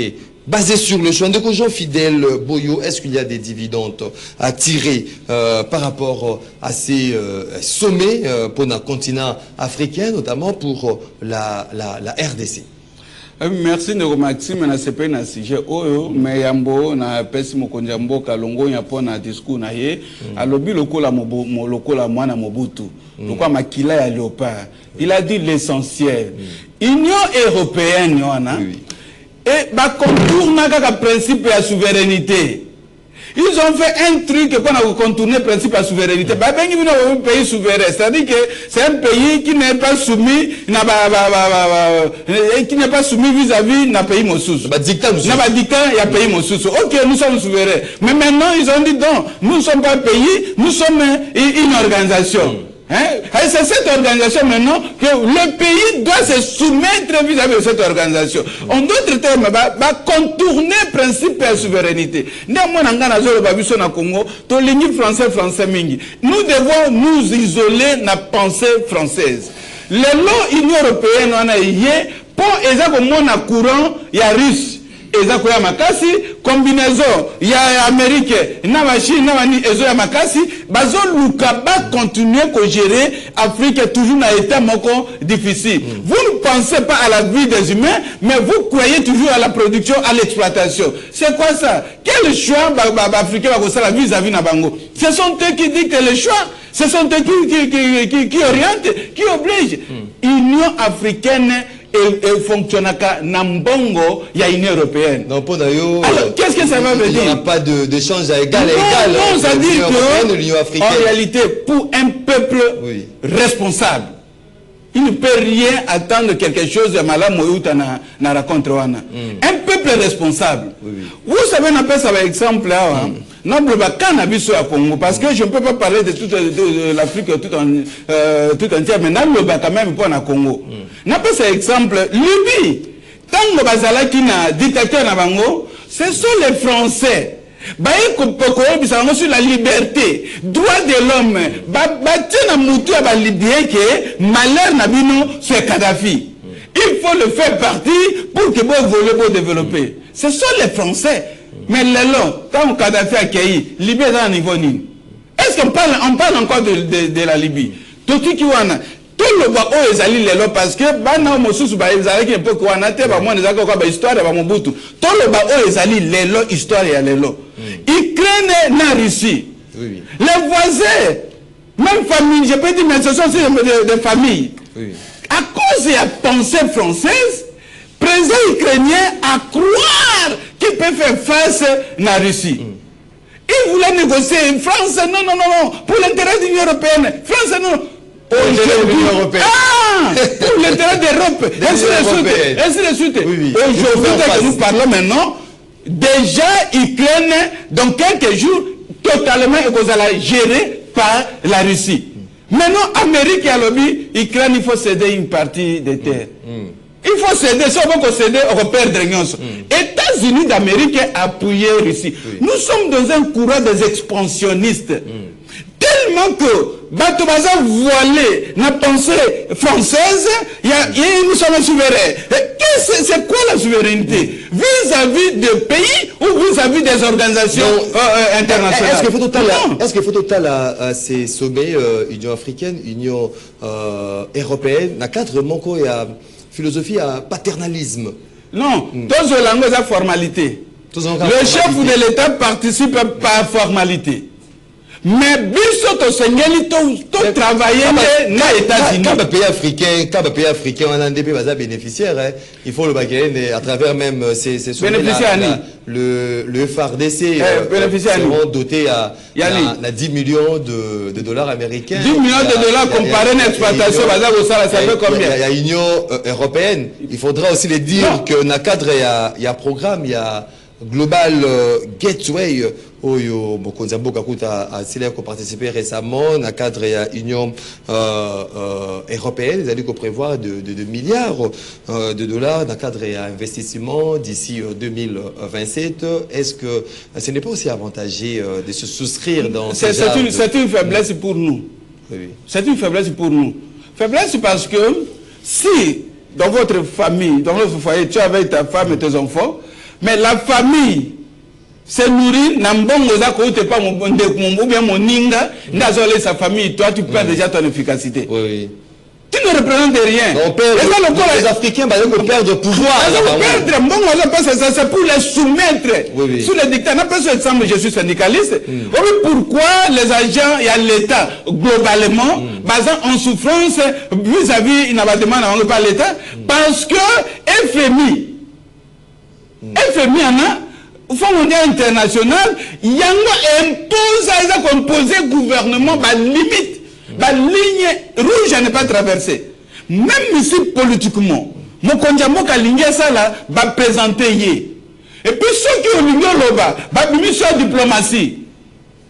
basé sur le choix. Donc, Jean-Fidèle Boyo, est-ce qu'il y a des dividendes à tirer par rapport à ces sommets pour le continent africain, notamment pour la RDC? Merci Ndeko Maxime na sepe na sujet oyo mais yambo na pesi mokonja mboka longo ya pona discours na ye alobi lokola lokola mwana Mobutu lokola makila ya léopard. Il a dit l'essentiel. Union européenne yana et ba contourne kaka principe ya souveraineté. Ils ont fait un truc pour contourner le principe de la souveraineté. Un pays souverain, c'est-à-dire que c'est un pays qui n'est pas soumis, vis-à-vis d'un pays moussous. Il y a pays moussous. Ok, nous sommes souverains. Mais maintenant, ils ont dit non, nous ne sommes pas un pays, nous sommes une organisation. Et c'est cette organisation maintenant que le pays doit se soumettre vis-à-vis de cette organisation. En d'autres termes, contourner le principe de la souveraineté. Nous devons nous isoler de la pensée française. Les lois Union européenne, on a hier, pour les courant, il y a russe. Ezakoya makasi combinaison ya Amérique na machine na mani ezo ya makasi bazo luka ba continuer ko gérer Afrique toujours na état moko difficile. Vous ne pensez pas à la vie des humains mais vous croyez toujours à la production, à l'exploitation. C'est quoi ça? Quel choix africain va ça la vis-à-vis na bango? Ce sont eux qui dictent le choix. Ce sont eux qui orientent, qui obligent. Union africaine et fonctionne à Nambongo, il y a une européenne. Alors, qu'est-ce que ça veut dire? Il n'y a pas d'échange à égal à égal. Non, ça dit que, en réalité, pour un peuple responsable, il ne peut rien attendre quelque chose de malade na raconte. Un peuple responsable. Vous savez, on appelle ça par exemple là. Congo, parce que je ne peux pas parler de toute l'Afrique tout entière, mais quand même pour le Congo. On appelle ça exemple Libye. Tant que Bazala qui n'a dictateur na bango, ce sont les Français. Sur la liberté, droit de l'homme, malheur nabino c'est Kadhafi. Il faut le faire partir pour que vous voulez vous développer. Ce sont les Français. Mais quand Kadhafi a accueilli, Libye est à un niveau nul. Est-ce qu'on parle encore de la Libye? Tout qui wana. Tout le bas où ils allaient les lots parce que bana mosusu ba ils allaient qui peut quoi na te ba moi les accords ba histoire ba Mobutu. Tout le bas où ils allaient les lots histoire et les lots. Ukraine na Russie. Les voisins, même famille, je peux dire mais ce sont des familles. À cause de la pensée française, le président ukrainien a croire qu'il peut faire face à la Russie. Il voulait négocier une France, non, non, non, non, pour l'intérêt de l'Union européenne. France, non. Pour l'Union européenne. Ah, pour l'intérêt d'Europe. Ainsi de suite. Oui. Aujourd'hui, que nous parlons maintenant, déjà, Ukraine, dans quelques jours, totalement gérée par la Russie. Maintenant, Amérique et lobby, Ukraine, il faut céder une partie des terres. Il faut céder, si on veut céder, on va perdre. États-Unis d'Amérique appuyé Russie. Nous sommes dans un courant des expansionnistes. Tellement que Batobaza voilé la pensée française, nous sommes souverains. C'est quoi la souveraineté vis-à-vis des pays ou vis-à-vis des organisations internationales? Est-ce qu'il faut total à ces sommets Union africaine, Union européenne, dans le cadre de la philosophie à paternalisme? Non, tous les langues ont formalité. Le chef de l'État participe par formalité. Mais biso to sengeli to travailler na États-Unis. Quand le pays africain, on a des pays bénéficiaires, il faut le baguer à travers même ces le FARDC seront dotés à 10 millions de dollars américains. 10 millions de dollars comparé à l'exploitation, ça fait combien? Il y a l'Union européenne. Il faudra aussi les dire que dans le cadre, il y a un programme, il y a Global Gateway. Oyo Mokonzambo Kakuta a participé récemment dans le cadre de l'Union européenne. Ils allaient prévoir de milliards de dollars dans le cadre d'investissement d'ici 2027. Est-ce que ce n'est pas aussi avantageux de se souscrire dans ce genre C'est une faiblesse pour nous. Oui. C'est une faiblesse pour nous. Faiblesse parce que si dans votre famille, dans votre foyer, tu es avec ta femme et tes enfants, mais la famille c'est nourrir, n'ambongo za ko te pas mon bien mon ninga, n'azole sa famille, toi tu perds déjà ton efficacité. Oui. Tu ne représentes rien. Les Africains perdent le pouvoir. C'est pour les soumettre sous les dictats. Je suis syndicaliste. Pourquoi les agents et l'État, globalement, basant en souffrance vis-à-vis d'un abattement par l'État? Parce que FMI en a. Au Fonds mondial international, il y a un imposé gouvernement, limite, ligne rouge à ne pas traverser. Même ici, politiquement, mon condiambo a ligne ça là, va présenter. Et puis ceux qui ont l'union là-bas, va mis sur la diplomatie.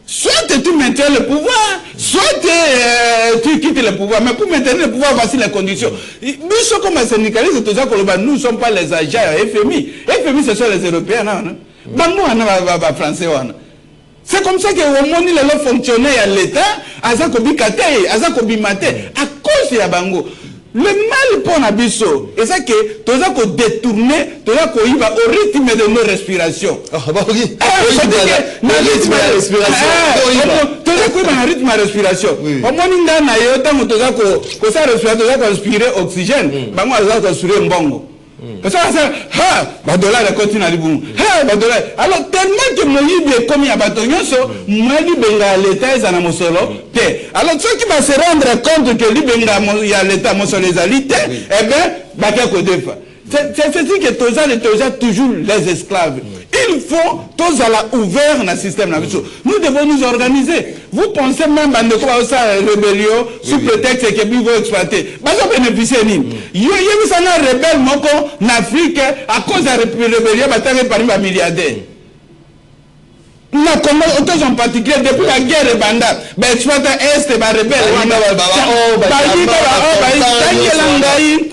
Soit tu maintiens le pouvoir, soit tu quittes le pouvoir. Mais pour maintenir le pouvoir, voici les conditions. Nous sommes comme un syndicaliste, nous ne sommes pas les agents FMI. FMI, ce sont les Européens. C'est comme ça que les fonctionnaires à l'État, à cause de Bango. Le mal pour Nabiso, et ça que tu as détourné, tu as au rythme de nos respirations. Le rythme de respiration. Tu as un rythme de respiration. Au moins, tu as respirer oxygène, tu as respirer mbongo. Parce que dollar continue à l'ibou. Alors tellement que Moïse est commis à Batonyoso, Mali Benga l'État est à Namosolo. Alors ceux qui vont se rendre compte que l'Ibenga y a l'État Mosolésalité, eh bien, Baka Kodefa. C'est-à-dire que Toza est toujours les esclaves. Il faut tous à la ouvert dans le système. Nous devons nous organiser. Vous pensez même de quoi ça rébellion sous prétexte que vous voulez exploiter. Bah ça bénéficie ni. Il y a une rebelle moko en Afrique à cause de la rébellion bataille par les milliardaires. La Congo, en particulier, depuis la guerre de Banda, exploitant Est, rebelle,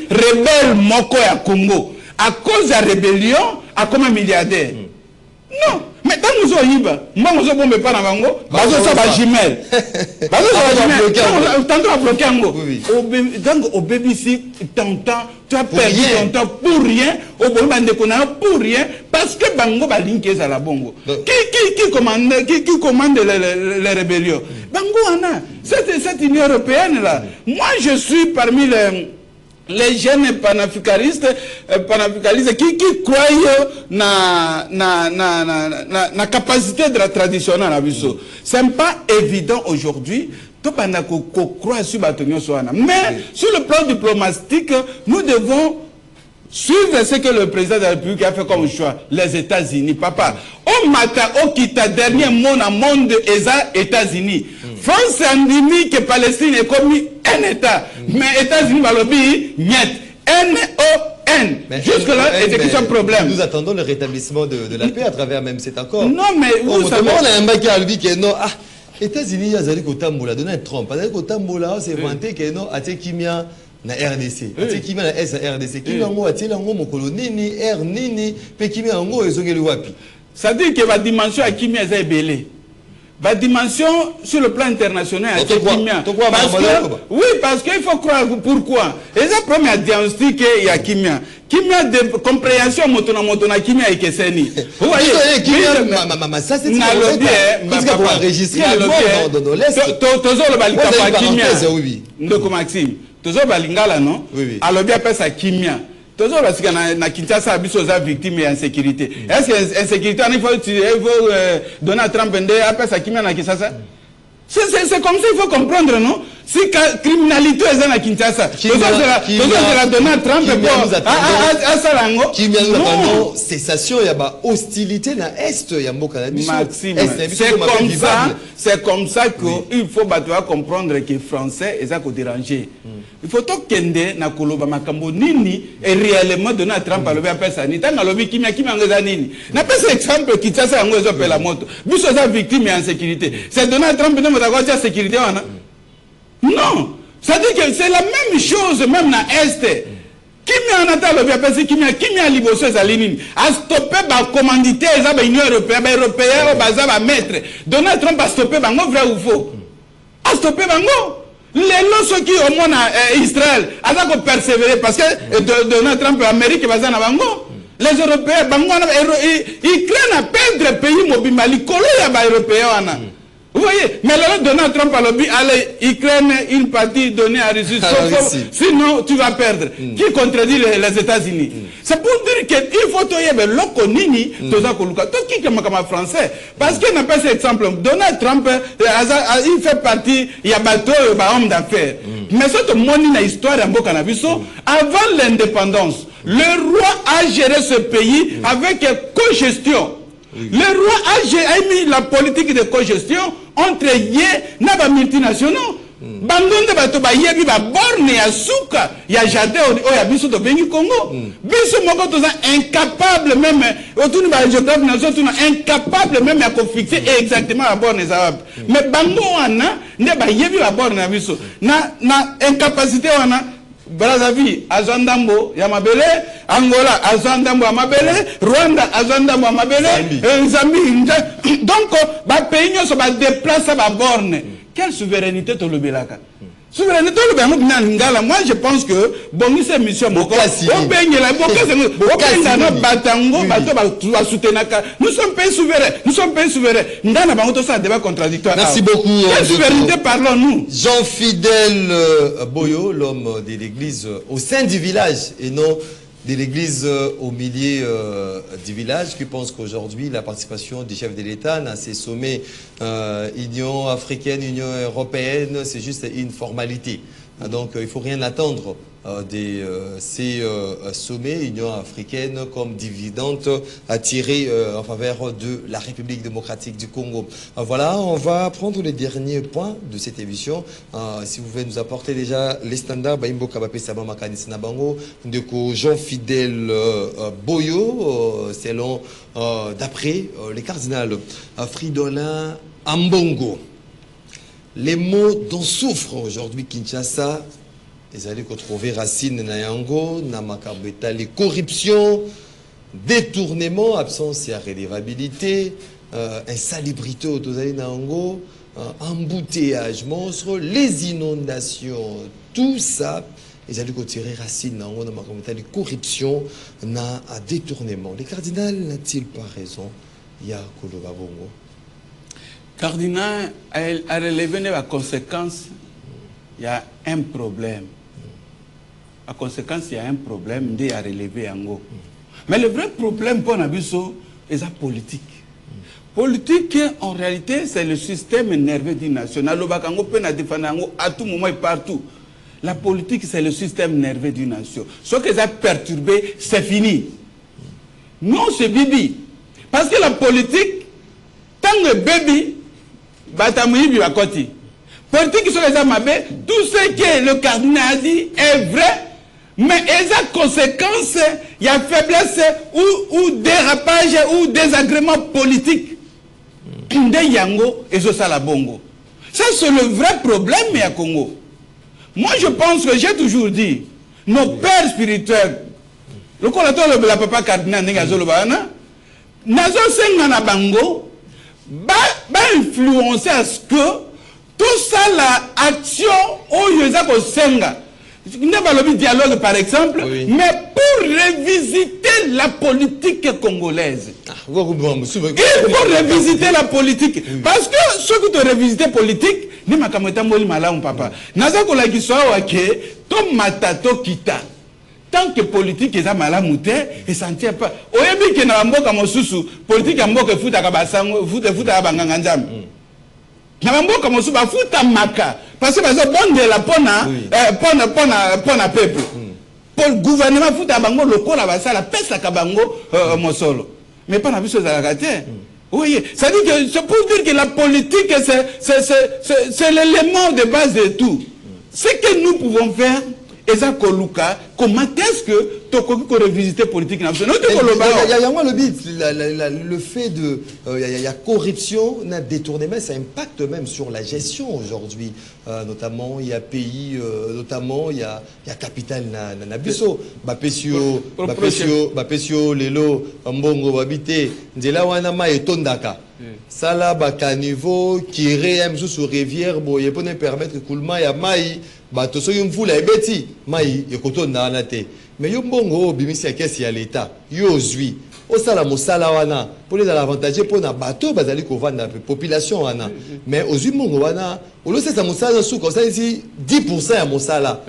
rebelle moko à Congo. À cause de la rébellion, à comme un milliardaire. Non, mais dans nous sommes moi nous sommes pas dans Bango, ça va jumelle. Tantôt à bloquer Ango. Donc au BBC, tu as perdu ton temps pour rien, au Bolman de Kona pour rien, parce que Bango va linker à la Bongo. Qui commande les rébellions? Bango Anna, cette Union européenne là. Moi je suis parmi les jeunes panafricanistes qui croient na capacité de la traditionnelle à Bissau. C'est pas évident aujourd'hui Mais sur le plan diplomatique, nous devons suivre ce que le président de la République a fait comme choix, les États-Unis. Papa, au matin, au kita, dernier mot dans le monde des États-Unis. France a dit que Palestine est comme un État. Mais États-Unis, Balobi, niet. N-O-N. Jusque-là, c'est un problème. Nous attendons le rétablissement de la paix à travers même cet accord. Non, mais vous savez... On a un bac à lui qui est non. Ah, États-Unis, ils ont dit qu'au Tamboula, Donald Trump, au Tamboula, c'est vanté que non, à Tekimia, na RDC. À Tekimia, na S à RDC. Kimia, ngo, à Telango, mon colo, nini, R, nini, Pekimia, ngo, ils ont dit wapi. Ça dit que la dimension à Kimia est belée. La dimension sur le plan international à Kimia. Oui, parce qu'il faut croire pourquoi. Et la première diagnostic il y a Kimia. Kimia de compréhension motona Kimia et Kesseni. Vous voyez, Kimia, ça c'est parce qu'on va enregistrer le monde dans l'Est. Toujours le balika Kimia. Ndoko Maxime. Toujours balingala non. Alors bien appelle ça Kimia. Toujours parce que na Kinshasa biso za victime et insécurité. Est-ce que insécurité il faut Donald Trump appelle ça Kimia na Kinshasa? C'est comme ça il faut comprendre non? Si criminalité est à Kinshasa, toujours la Donald Trump à Salango. Kimia nous attendons cessation, il y a hostilité dans l'Est, il y a Maxime, c'est comme ça qu'il faut comprendre que les Français sont dérangés. Il faut que Kende na koloba makambo nini et réellement Donald Trump a levé appel ça. Ni tant a levé Kimia ngoza nini. N'a pas cet exemple Kinshasa ngoza appelle la moto. Biso za victime et insécurité. C'est Donald Trump ne m'a pas sécurité wana. Non, ça dit que c'est la même chose même dans l'Est. Kimia en a levé appel ça Kimia liboso za nini. A stopper ba commandité za ba Union européenne, ba européen ba za ba maître. Donald Trump a stoppé bango vrai ou faux? A stoppé bango. Les gens qui au moins Israël, ils ont persévéré parce que Donald Trump l'Amérique va s'en avoir. Les Européens, ils craignent à perdre le pays mobile, les colons européens. Vous voyez, mais là, Donald Trump a dit, allez, Ukraine, une partie donnée à Russie, sinon tu vas perdre. Qui contredit les États-Unis? C'est pour dire qu'il faut que l'Okonini, qui est français. Parce qu'il n'a pas cet exemple. Donald Trump, il fait partie, il y a bateau, il y a homme d'affaires. Mais cette monnaie, l'histoire en Bokanabiso, avant l'indépendance, le roi a géré ce pays avec co-gestion. Le roi a mis la politique de co-gestion entre Yé et les multinationaux. Bandonde bato ba yebi ba borne ya suka ya jardin o ya biso to bengi Congo. Biso moko toza incapable même autour ba géographe na zo tuna incapable même à fixer exactement la borne za. Mais bango wana nde ba yebi ba borne na biso. Na incapacité wana Brazzaville azandambo ya mabele, Angola azandambo ya mabele, Rwanda azandambo ya mabele, Zambie. Donc ba pays nyonso ba déplacer ba borne. Quelle souveraineté to le belaka? Souveraineté le belaka. Moi je pense que bon c'est mission moko. Nous sommes pays souverains. Nous sommes pays souverains. Ndana bango to ça débat contradictoire. Merci beaucoup. Quelle souveraineté parlons-nous? Jean-Fidèle Boyo, l'homme de l'église au sein du village et non de l'église au milieu du village, qui pense qu'aujourd'hui la participation du chef de l'État dans ces sommets Union africaine, Union européenne, c'est juste une formalité. Donc il ne faut rien attendre de ces sommets Union africaine comme dividende à tirer en faveur de la République démocratique du Congo. Voilà, on va prendre le dernier point de cette émission. Si vous pouvez nous apporter déjà les standards, Jean-Fidèle Boyo, selon d'après les cardinals Fridolin Ambongo. Les mots dont souffre aujourd'hui Kinshasa, ils allaient retrouver racine Nayango, Namakabeta, les corruptions, détournement, absence et redevabilité, insalubrité au Nayango, embouteillage monstre, les inondations, tout ça, ils allaient retirer racine Nayango, Namakabeta, les corruptions, détournement. Les cardinaux n'a-t-il pas raison? Il y a Koloba Bongo. Cardinal a relevé la conséquence, il y a un problème. La conséquence, il y a un problème, il y a relevé en haut. Mais le vrai problème pour Nabiso est la politique. Politique, en réalité, c'est le système nerveux d'une nation. À tout moment et partout. La politique, c'est le système nerveux d'une nation. Ce que ça a perturbé, c'est fini. Non, c'est bibi. Parce que la politique, tant que baby, batamouyi biwakoti. Politique, sur les amabés, tout ce que le cardinal a dit est vrai, mais il y a conséquences, il y a faiblesse ou dérapage ou désagrément politique. De Yango et Zosala Bongo. Ça, c'est le vrai problème à Congo. Moi, je pense que j'ai toujours dit, nos pères spirituels, le collateur de la papa cardinal Negazolobana, Nazo Sengana Bango, va influencer à ce que tout ça, la action, au Yosako Senga, il n'y a pas le dialogue par exemple, oui. Mais pour revisiter la politique congolaise. Il faut revisiter la politique. Oui. Parce que ce que tu revisiter politique, ni ma kameta moli malamu papa. Naza ko la kiswa ke to matato kita. Tant que politique est malamu te et ça ne tient pas. Oyebi ke na mboka mosusu, politique ya mboka futa ka basango, futa banganga nzambe. Na mboka mosusu ba futa maka. Parce que bon de la pona peuple. Pour le gouvernement futa bango loko la basa la pesa ka bango mosolo. Mais pas la vie sur la raté. Oui, ça dit que c'est pour dire que la politique c'est l'élément de base de tout. Ce que nous pouvons faire, Eza Koluka, comment est-ce que tu peux revisiter la politique nationale? Le fait de... Il y a corruption, on a détourné, mais ça impacte même sur la gestion aujourd'hui. Notamment, il y a pays, notamment, il y a capital Nabiso. Bapesio, Lelo, Mbongo, Babité, Ndela Wanama et Tondaka. Ça baka niveau qui réaime sous rivière, il peut permettre que Koulma et Maï, bato so yumvula ebeti mai ekoto na anate mais yo mbongo bimisi ya kesi ya l'État yo zui osala mosala wana pour les avantages pour na bato bazali kovanda population wana mais ozui mbongo wana olosesa mosala suko ça ici 10% ya mosala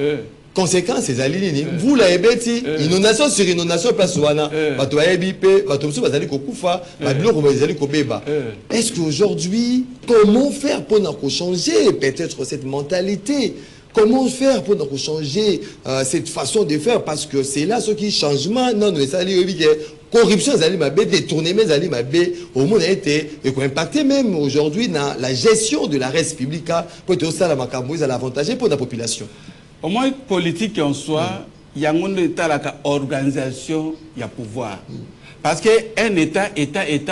conséquence ezali nini mvula ebeti inondation sur inondation place wana bato bayebi pe bato mosusu bazali kokufa babiloko bazali kobeba. Est-ce qu'aujourd'hui comment faire pour changer peut-être cette mentalité? Comment faire pour changer cette façon de faire? Parce que c'est là ce qui changement. Non, mais ça corruption, détournement, au monde a été impacté même aujourd'hui dans la gestion de la res publica pour être ça la l'avantage pour la population. Au moins politique en soi, il y a un état la organisation, il y a pouvoir. Parce qu'un état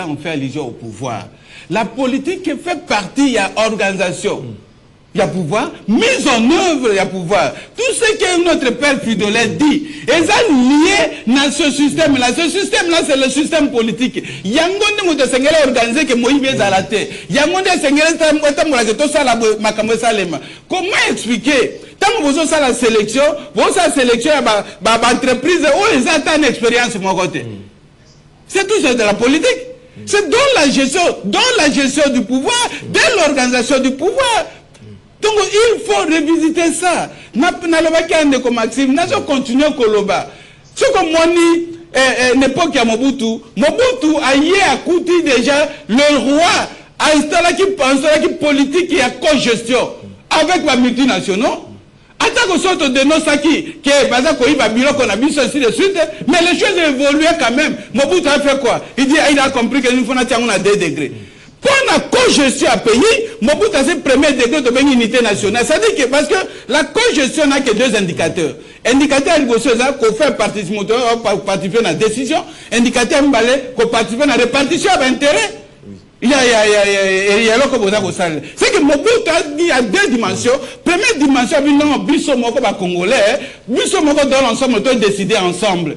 en fait allusion au pouvoir. La politique fait partie, il y a organisation. Il y a pouvoir, mise en œuvre, il y a pouvoir. Tout ce que notre père Fridolin dit, ils ont lié dans ce système-là. Ce système-là, c'est le système politique. Il y a un monde de Seigneur organisé que Moïse est à la tête. Il y a un monde de Seigneur comment expliquer? Tant que vous avez la sélection, vous avez la sélection, l'entreprise, où ils ont une expérience de mon côté. C'est tout ça de la politique. C'est dans la gestion du pouvoir, dans l'organisation du pouvoir. Donc il faut revisiter ça. Maxime, nous allons continuer à Koloba. Ce que moi, l'époque à Mobutu a écouté déjà le roi a installé qui politique et à co-gestion avec la multinationale. Attaque au sorte de nos saki, qui est basé sur le bureau qu'on a mis ainsi de suite, mais les choses évoluaient quand même. Mobutu a fait quoi? Il a compris que nous faisons à 2 degrés. Pour la co-gestion à pays, Mobutu a fait premier degré de l'unité nationale. Ça dit que parce que la co-gestion n'a que 2 indicateurs. Indicateur qu'on fait participer à la décision, indicateur qu'on participe à la répartition d'intérêt. Il y a l'autre chose. C'est que Mobutu a dit à 2 dimensions. Première dimension, non, Bisso Moko Congolais, Bisso Moko dans l'ensemble, on décider ensemble.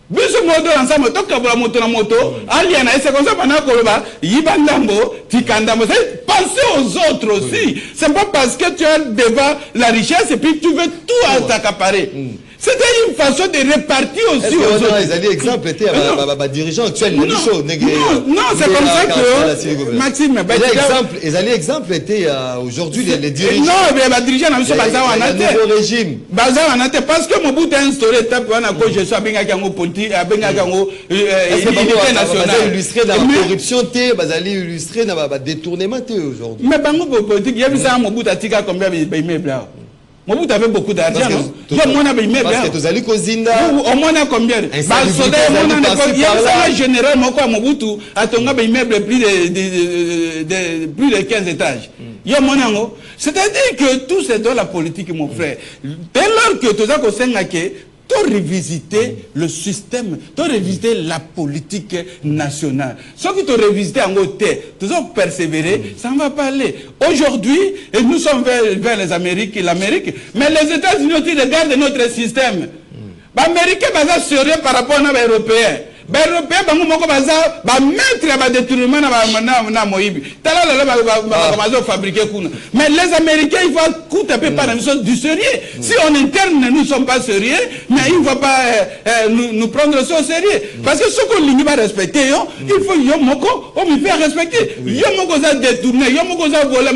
Biso moto ensemble to kabula moto na moto aliena c'est comme ça pendant koloba yibandambo tikandambo c'est penser aux autres aussi. C'est pas parce que tu as devant la richesse et puis tu veux tout accaparer. C'était une façon de répartir aussi aux autres. Les exemples étaient dirigeants actuels. Non, c'est comme ça que Maxime. Les exemples étaient aujourd'hui les dirigeants. Non, mais les dirigeants n'ont pas besoin de nouveau régime. Parce que Mobutu a instauré l'étape où je suis à Bengagango politique, à Bengagango unité nationale. Illustré dans la corruption, illustré dans le détournement aujourd'hui. Mais Bango politique, il y a vu ça à Mobutu à Tika combien de blancs. Mobutu avait beaucoup d'argent, non? Parce que tu as lu Kozinda. Au moins, combien? Il y a un général, Mobutu, a ton immeuble plus de 15 étages. C'est-à-dire que tout c'est dans la politique, mon frère. Dès lors que tu as revisiter le système, tu as revisiter la politique nationale. Ce que tu as revisité en côté, tu as persévéré, ça ne va pas aller. Aujourd'hui, nous sommes vers les Amériques, l'Amérique, mais les États-Unis aussi regardent notre système. Les Américains sont sérieux par rapport aux Européens. Les Européens sont mettre à détournement na Moïbi. Mais les Américains, ils vont coûter un peu par du sérieux. Si en interne, nous ne sommes pas sérieux, mais ils ne vont pas nous prendre ça au sérieux. Parce que ce qu'on va respecter, il faut Yomoko, on me fait respecter. Yomoko a détourné, Yomoko a volé,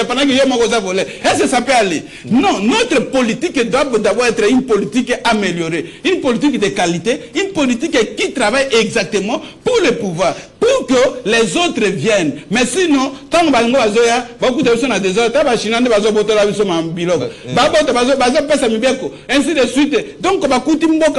pendant que Yomoko a volé. Est-ce que ça peut aller? Non, notre politique doit d'abord être une politique améliorée, une politique de qualité, une politique qui travaille exactement pour le pouvoir, pour que les autres viennent. Mais sinon, tant que beaucoup de personnes ont des autres, ainsi de suite. Donc, on va coûter pour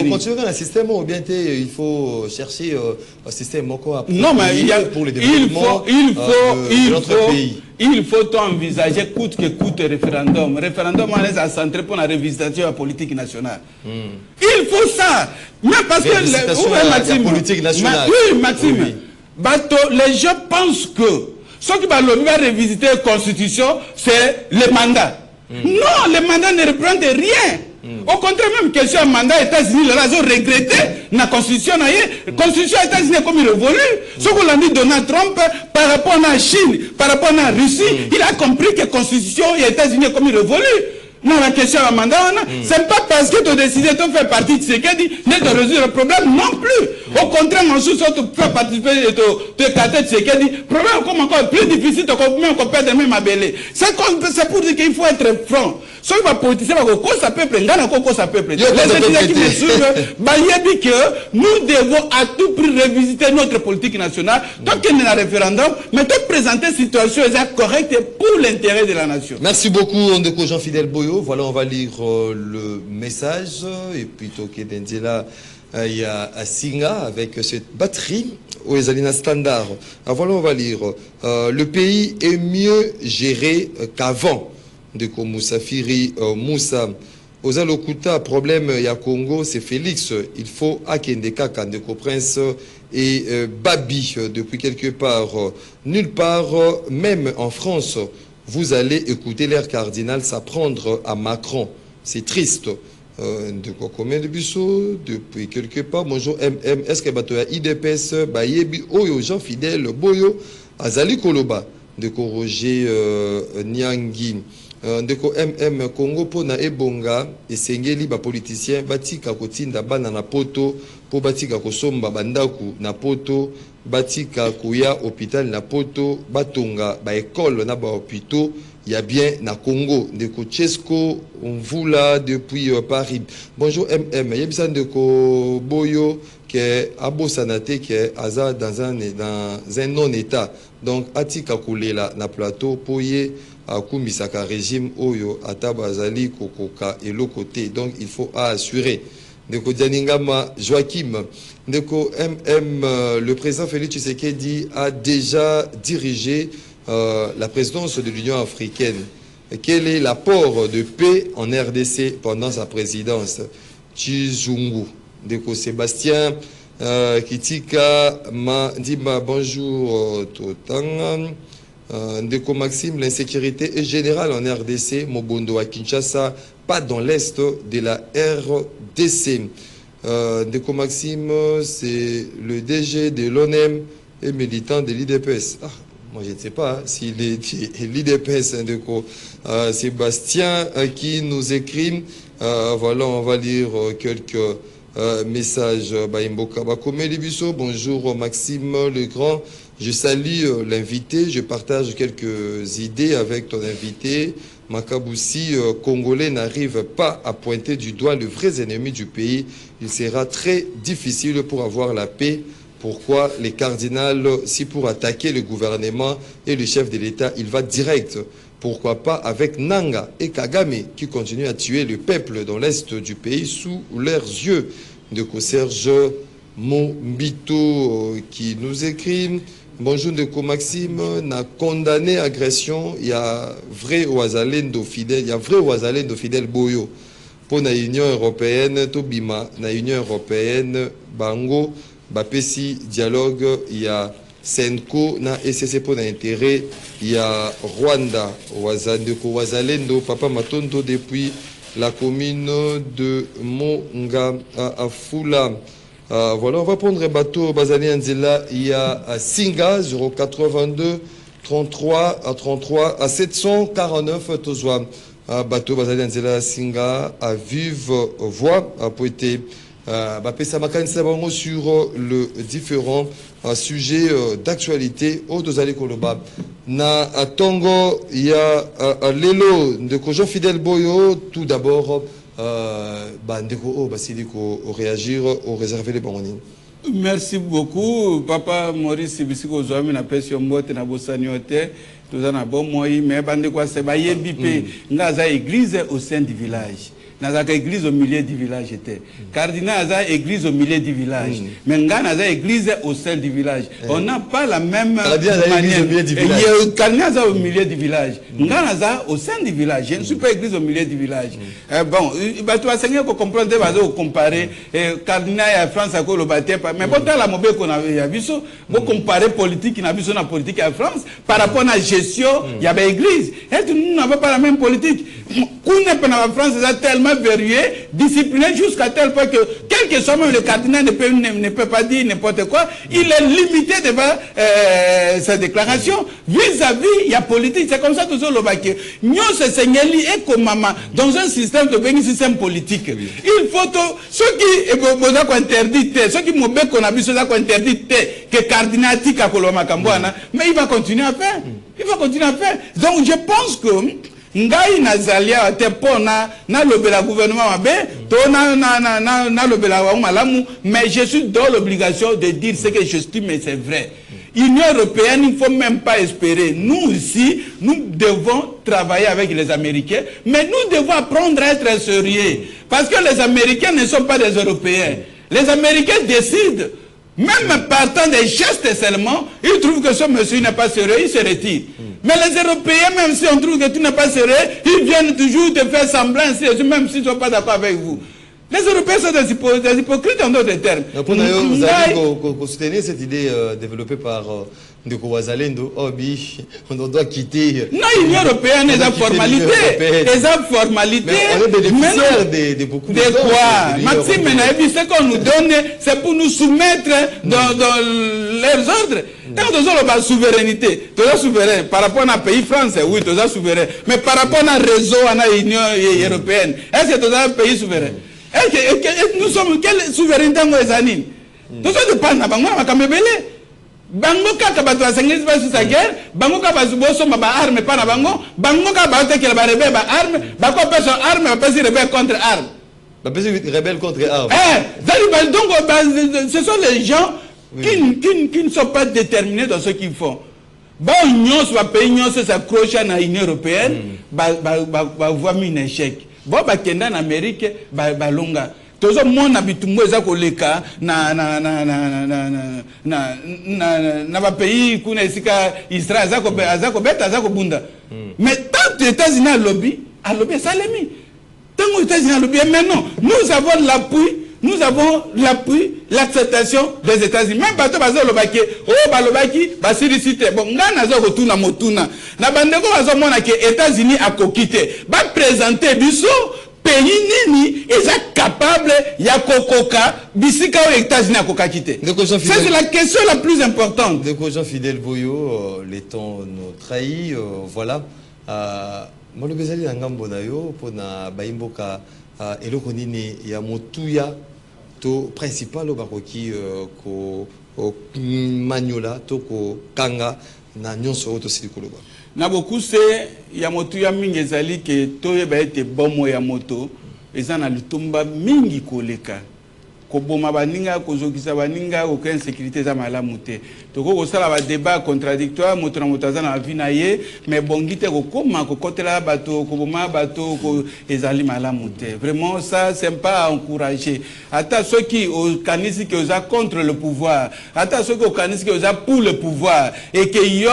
continuer dans le système, ou bien il faut chercher un système non, mais pour le développement de notre pays. Il faut envisager coûte que coûte référendum. Référendum, on est centré pour la révisitation de la politique nationale. Il faut ça. Mais parce que la politique nationale. Oui, Maxime. Oui. Les gens pensent que ce qui va révisiter la constitution, c'est le mandat. Non, le mandat ne représente rien. Au contraire, même question de mandat États-Unis, ils ont regretté la constitution. La constitution des États-Unis est comme une révolue. Ce qu'on a dit Donald Trump par rapport à la Chine, par rapport à la Russie, il a compris que la constitution des États-Unis est comme une révolue. Non, la question de mandat, c'est pas parce que tu as décidé de faire partie de ce qui dit de résoudre le problème non plus. Au contraire, en sous tu peux participer de écarter de ce qui dit. Le problème est comme encore plus difficile, même qu'on perd même à belé. C'est pour dire qu'il faut être franc. Ce qui va politiser, ça peuple, les étudiants qui me suivent, que nous devons à tout prix revisiter notre politique nationale, tant qu'il y a un référendum, mais de présenter une situation correcte pour l'intérêt de la nation. Merci beaucoup, Ndeko Jean-Fidèle Boyo. Voilà, on va lire le message. Et puis, là, il y a Singa avec cette batterie aux Ezalina Standard. Voilà, on va lire. Le pays est mieux géré qu'avant. Ndeko Moussafiri Moussa. Aux Alokuta, problème, il y a Congo, c'est Félix. Il faut Akendeka, Ndeko Prince et Babi, depuis quelque part. Nulle part, même en France, vous allez écouter l'air cardinal s'apprendre à Macron. C'est triste. De quoi combien de busso depuis quelque part. Bonjour MM. Est-ce que tu as IDPS, Bayebi, Oyo, Jean Fidèle, Boyo, Azali Koloba, de Roger Nyangi. Ndeko MM Congo pona ebonga esengeli ba politicien batika kotinda bana na poto po batika kosomba bandaku na poto batika kuya hôpital na poto batonga ba école na ba hôpitaux ya bien na Congo. Ndeko Chesco Mvula depuis Paris. Bonjour MM. Yebisa Ndeko Boyo que abosanate que aza dans un non état. Donc atika kulela na plateau poye akumisaka régime oyo atabazali kokoka et le côté. Donc il faut assurer. Ndeko Dianingama Joachim, Ndeko MM, le président Félix Tshisekedi a déjà dirigé la présidence de l'Union africaine. Quel est l'apport de paix en RDC pendant sa présidence? Chizungu. Ndeko Sébastien Kitika Mandima, bonjour Totanga. Ndeko Maxime, l'insécurité est générale en RDC, Mobondo à Kinshasa, pas dans l'est de la RDC. Ndeko Maxime, c'est le DG de l'ONEM et militant de l'IDPS. Ah, moi je ne sais pas si l'IDPS, Sébastien qui nous écrit, voilà, on va lire quelques messages. Bonjour Maxime Legrand, je salue l'invité, je partage quelques idées avec ton invité. Makaboussi, Congolais, n'arrive pas à pointer du doigt les vrais ennemis du pays. Il sera très difficile pour avoir la paix. Pourquoi les cardinals, si pour attaquer le gouvernement et le chef de l'État, il va direct? Pourquoi pas avec Nanga et Kagame qui continuent à tuer le peuple dans l'est du pays sous leurs yeux? De Serge Mombito qui nous écrit. Bonjour Ndeko Maxime, na condamné agression, il y a vrai Ouazalendo fidèle, il y a vrai Ouazalendo fidèle Boyo. Pour la Union européenne, Tobima, la Union européenne, Bango, Bapesi, dialogue, il y a Senko, na SCC pour l'intérêt, il y a Rwanda, Ndeko Ouazalendo, Papa Matondo depuis la commune de Monga à Fula. Voilà, on va prendre un bateau Bazali Anzela, il y a à Singa 082 33 à 33 à 749 Tozwa. Bateau Bazali Anzela Singa à vive voix a poété sur le différent sujet d'actualité au Dozali Koloba. Na Tongo, il y a Lelo de Kojo Fidel Boyo, tout d'abord. Réagir au réservé les bonnes. Merci beaucoup, Papa Maurice Bisiko Zoami na pression mote na bosaniote, tout en a bon moyen, mais bande quoi c'est baye bipé, naza église au sein du village. Naza église au milieu du village était. Cardinal naza église au milieu du village. Mais naza église au sein du village. On n'a pas la même manière. Cardinal naza au milieu du village. Naza au sein du village. Je ne suis pas église au milieu du village. Bon, bah tu vas Seigneur pour comprendre des bases comparer Cardinal et France à quoi le bâtiment. Mais bon dans la mobile qu'on avait vu ça, pour comparer politique, il a vu ça la politique à France par rapport à la gestion, il y avait église. Et nous n'avons pas la même politique. Qu'on n'est pas en France, c'est tellement verrouillé, discipliné jusqu'à tel point que, quel que soit même le cardinal ne peut pas dire n'importe quoi, il est limité devant sa déclaration. Vis-à-vis, il y a politique. C'est comme ça que le bac. Nous, c'est Seigneur, et comme maman, dans un système de un système politique. Il faut ceux qui ont interdit, ceux qui m'ont qu'on a vu ceux qui ont interdit, que cardinal tika koloma kambouana, mais il va continuer à faire. Il va continuer à faire. Donc, je pense que, ngai nazalia te pona na lobela gouvernement mabe to na lobela wa malamu, mais je suis dans l'obligation de dire ce que j'estime et c'est vrai. Union européenne, il ne faut même pas espérer. Nous ici, nous devons travailler avec les Américains, mais nous devons apprendre à être sérieux. Parce que les Américains ne sont pas des Européens. Les Américains décident, même partant des gestes seulement, ils trouvent que ce monsieur n'est pas sérieux, il se retire. Mais les Européens, même si on trouve que tu n'es pas sérieux, ils viennent toujours te faire semblant, même s'ils ne sont pas d'accord avec vous. Les Européens sont des hypocrites en d'autres termes. Vous allez soutenir cette idée développée par Ndeko Ouazalendo. On doit quitter. Non, l'Union européenne est la formalité. Mais on est bénéficiaire de beaucoup de choses. De quoi Maxime, ce qu'on nous donne, c'est pour nous soumettre dans leurs ordres. Quand nous avons la souveraineté, nous sommes souverains. Par rapport à un pays français, oui, nous sommes souverains. Mais par rapport à un réseau, à l'Union européenne, est-ce que nous sommes un pays souverain? Nous sommes quelle souveraineté nous avons? Nous sommes pas na bango makamebele. Bango kaka bato asengezi ba sur sa guerre, bango ka bazuboso ba arme pa na bango, bango ka ba te ke ba rebelle ba arme, ba ko pesa arme ba pesa rebelle contre arme. Ba pesa rebelle contre arme. Donc ce sont les gens qui ne sont pas déterminés dans ce qu'ils font. Bon, union soit pays union s'accroche à l'Union européenne, ba voir un échec. Bon, bah, Kenda en Amérique, bah, longa. Tozo mon habitumbo eza koleka na pays kuna isika Israël azako beta azako bunda. Mais tant les États-Unis à lobby salemi. Tant les États-Unis à lobby maintenant, nous avons l'appui, l'acceptation des États-Unis. Même bateau bazo lobaki, balobaki, basilicité. Bon, ngana zo retourna motuna. Na bandeko bazo mona que États-Unis a kokité. Ba présenter biso pays nini est capable ya kokoka bisika aux États-Unis à koka quitter. C'est la question la plus importante. De quoi Jean-Fidèle Boyo, les temps nous trahit, voilà. Moi le bezali ngambo na yo pona baimboka eloko nini ya motuya to principal bakoki ko maniola to ko kanga na nyonso oto silikoloba. Na beaucoup c'est ya motuya mingi ezali ke toye ba ete bomo ya moto ezana lutumba mingi koleka. Koboma baninga kozokisa baninga aucune sécurité za malamu te toko kosala ba débat contradictoire moto na moto azana vie na ye mais bongite kokoma kokotela bato koboma bato ko ezali malamu te vraiment ça c'est pas à encourager ata ceux qui au kanisi que oza contre le pouvoir ata ceux qui au kanisi que oza pour le pouvoir et que yo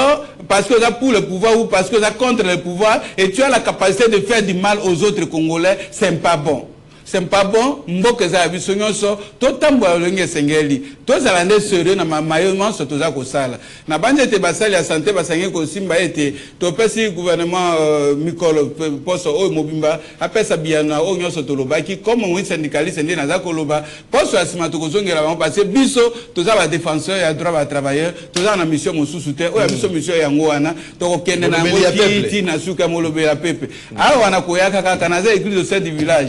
parce que oza pour le pouvoir ou parce que oza contre le pouvoir et tu as la capacité de faire du mal aux autres Congolais, c'est pas bon. C'est pas bon, mboke za biso nyonso totambo olenge sengeli tozala nde sérieux na mayo nyonso toza kosala na bande te basali ya santé basange ko simba ete topesi gouvernement mikolo poso o mobimba apesa biana o nyonso tolobaki comme un syndicaliste ndi naza koloba poso asima tokozongela bango parce que biso toza ba défenseur ya droit ba travailleur toza na mission mosusu te o ya biso mission yango wana tokokende na ngoti na suka molobe ya pepe awa wana koyaka kaka na za église au sein du village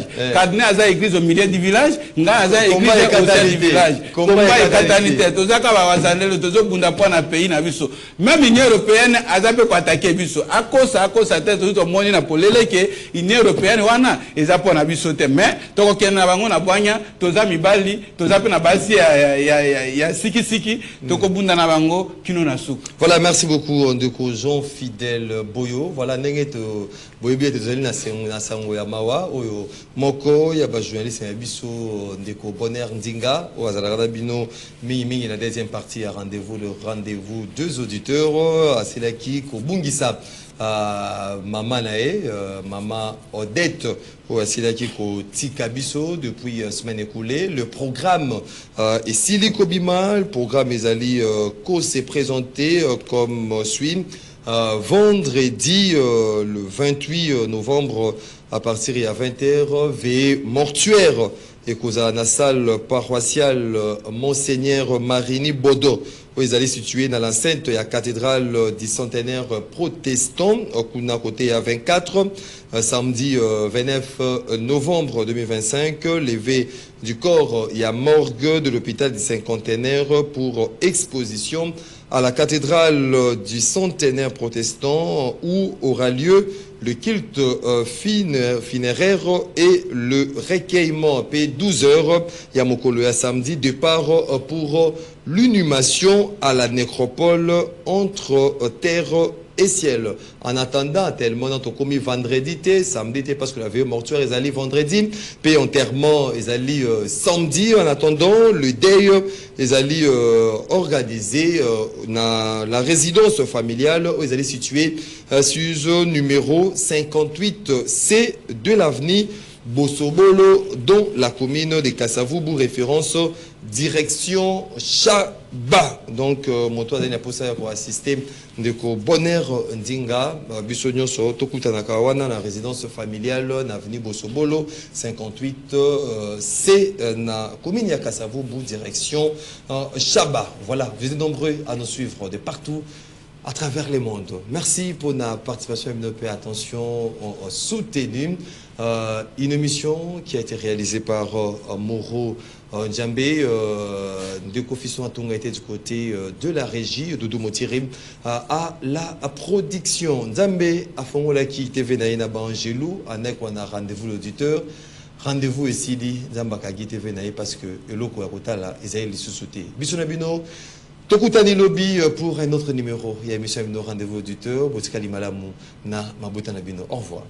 aza église au milieu du village nga aza église au sein du village combat ekatanité tozaka ba wazandelo tozobunda po na pays na biso même Union européenne aza pe ko attaquer biso akosa tête tout moni na polele ke Union européenne wana eza po na biso te mais tokokena na bango na bwanya toza mibali toza pe na basi ya siki tokobunda na bango kino na suka. Voilà, merci beaucoup ndeko Jean-Fidèle Boyo. Voilà ndenge to boyebi tozali na sango ya mawa oyo moko ya ba journaliste ya biso ndeko Bonheur Ndinga o azalaka bino mingi la deuxième partie à rendez-vous deux auditeurs asilaki ko bungisa maman nae maman Odette o asilaki ko tika biso depuis semaine écoulée. Le programme est Siliko Bima, le programme ezali ko s'est présenté comme suit. Vendredi le 28 novembre à partir de 20h veillée mortuaire et causa na salle paroissiale Monseigneur Marini Bodo où ils allaient situer dans l'enceinte de la cathédrale du centenaire protestant au côté à 24 samedi 29 novembre 2025 levé du corps il y a morgue de l'hôpital du cinquantenaire pour exposition à la cathédrale du centenaire protestant où aura lieu le culte funéraire et le recueillement à 12h. Yamokolo à samedi, départ pour l'inhumation à la nécropole entre terre et ciel. En attendant, tellement on a commis vendredi, samedi, parce que la veille mortuaire est allée vendredi, puis enterrement est allé samedi. En attendant, le deuil est allé organisé dans la résidence familiale où ils allaient situer sur numéro 58C de l'avenue Bosobolo, dont la commune de Kasavubu, référence direction Chaba. Donc, mon toit d'un poste pour assister de Bonheur Ndinga, Bissonio so Tokuta Nakawana, la résidence familiale, avenue Bosobolo, 58 C, na commune de Kasavubu, direction Chaba. Voilà, vous êtes nombreux à nous suivre de partout à travers le monde. Merci pour la participation et attention soutenue. Une émission qui a été réalisée par Moro Djambé, de Kofisson Atunga était du côté de la régie, Doudou Motirim, à la production. Djambé a Fongolaki TV Naïna Bangelou, à Nekwana rendez-vous l'auditeur. Rendez-vous ici, Zambakagi TV Naï, parce que Eloko Akotala, Isaïe Lissousouté. Bisonabino. Tokutani Lobby pour un autre numéro. Il y a émission Rendez-vous auditeur. Botikali Malamu na Mabutanabino. Au revoir.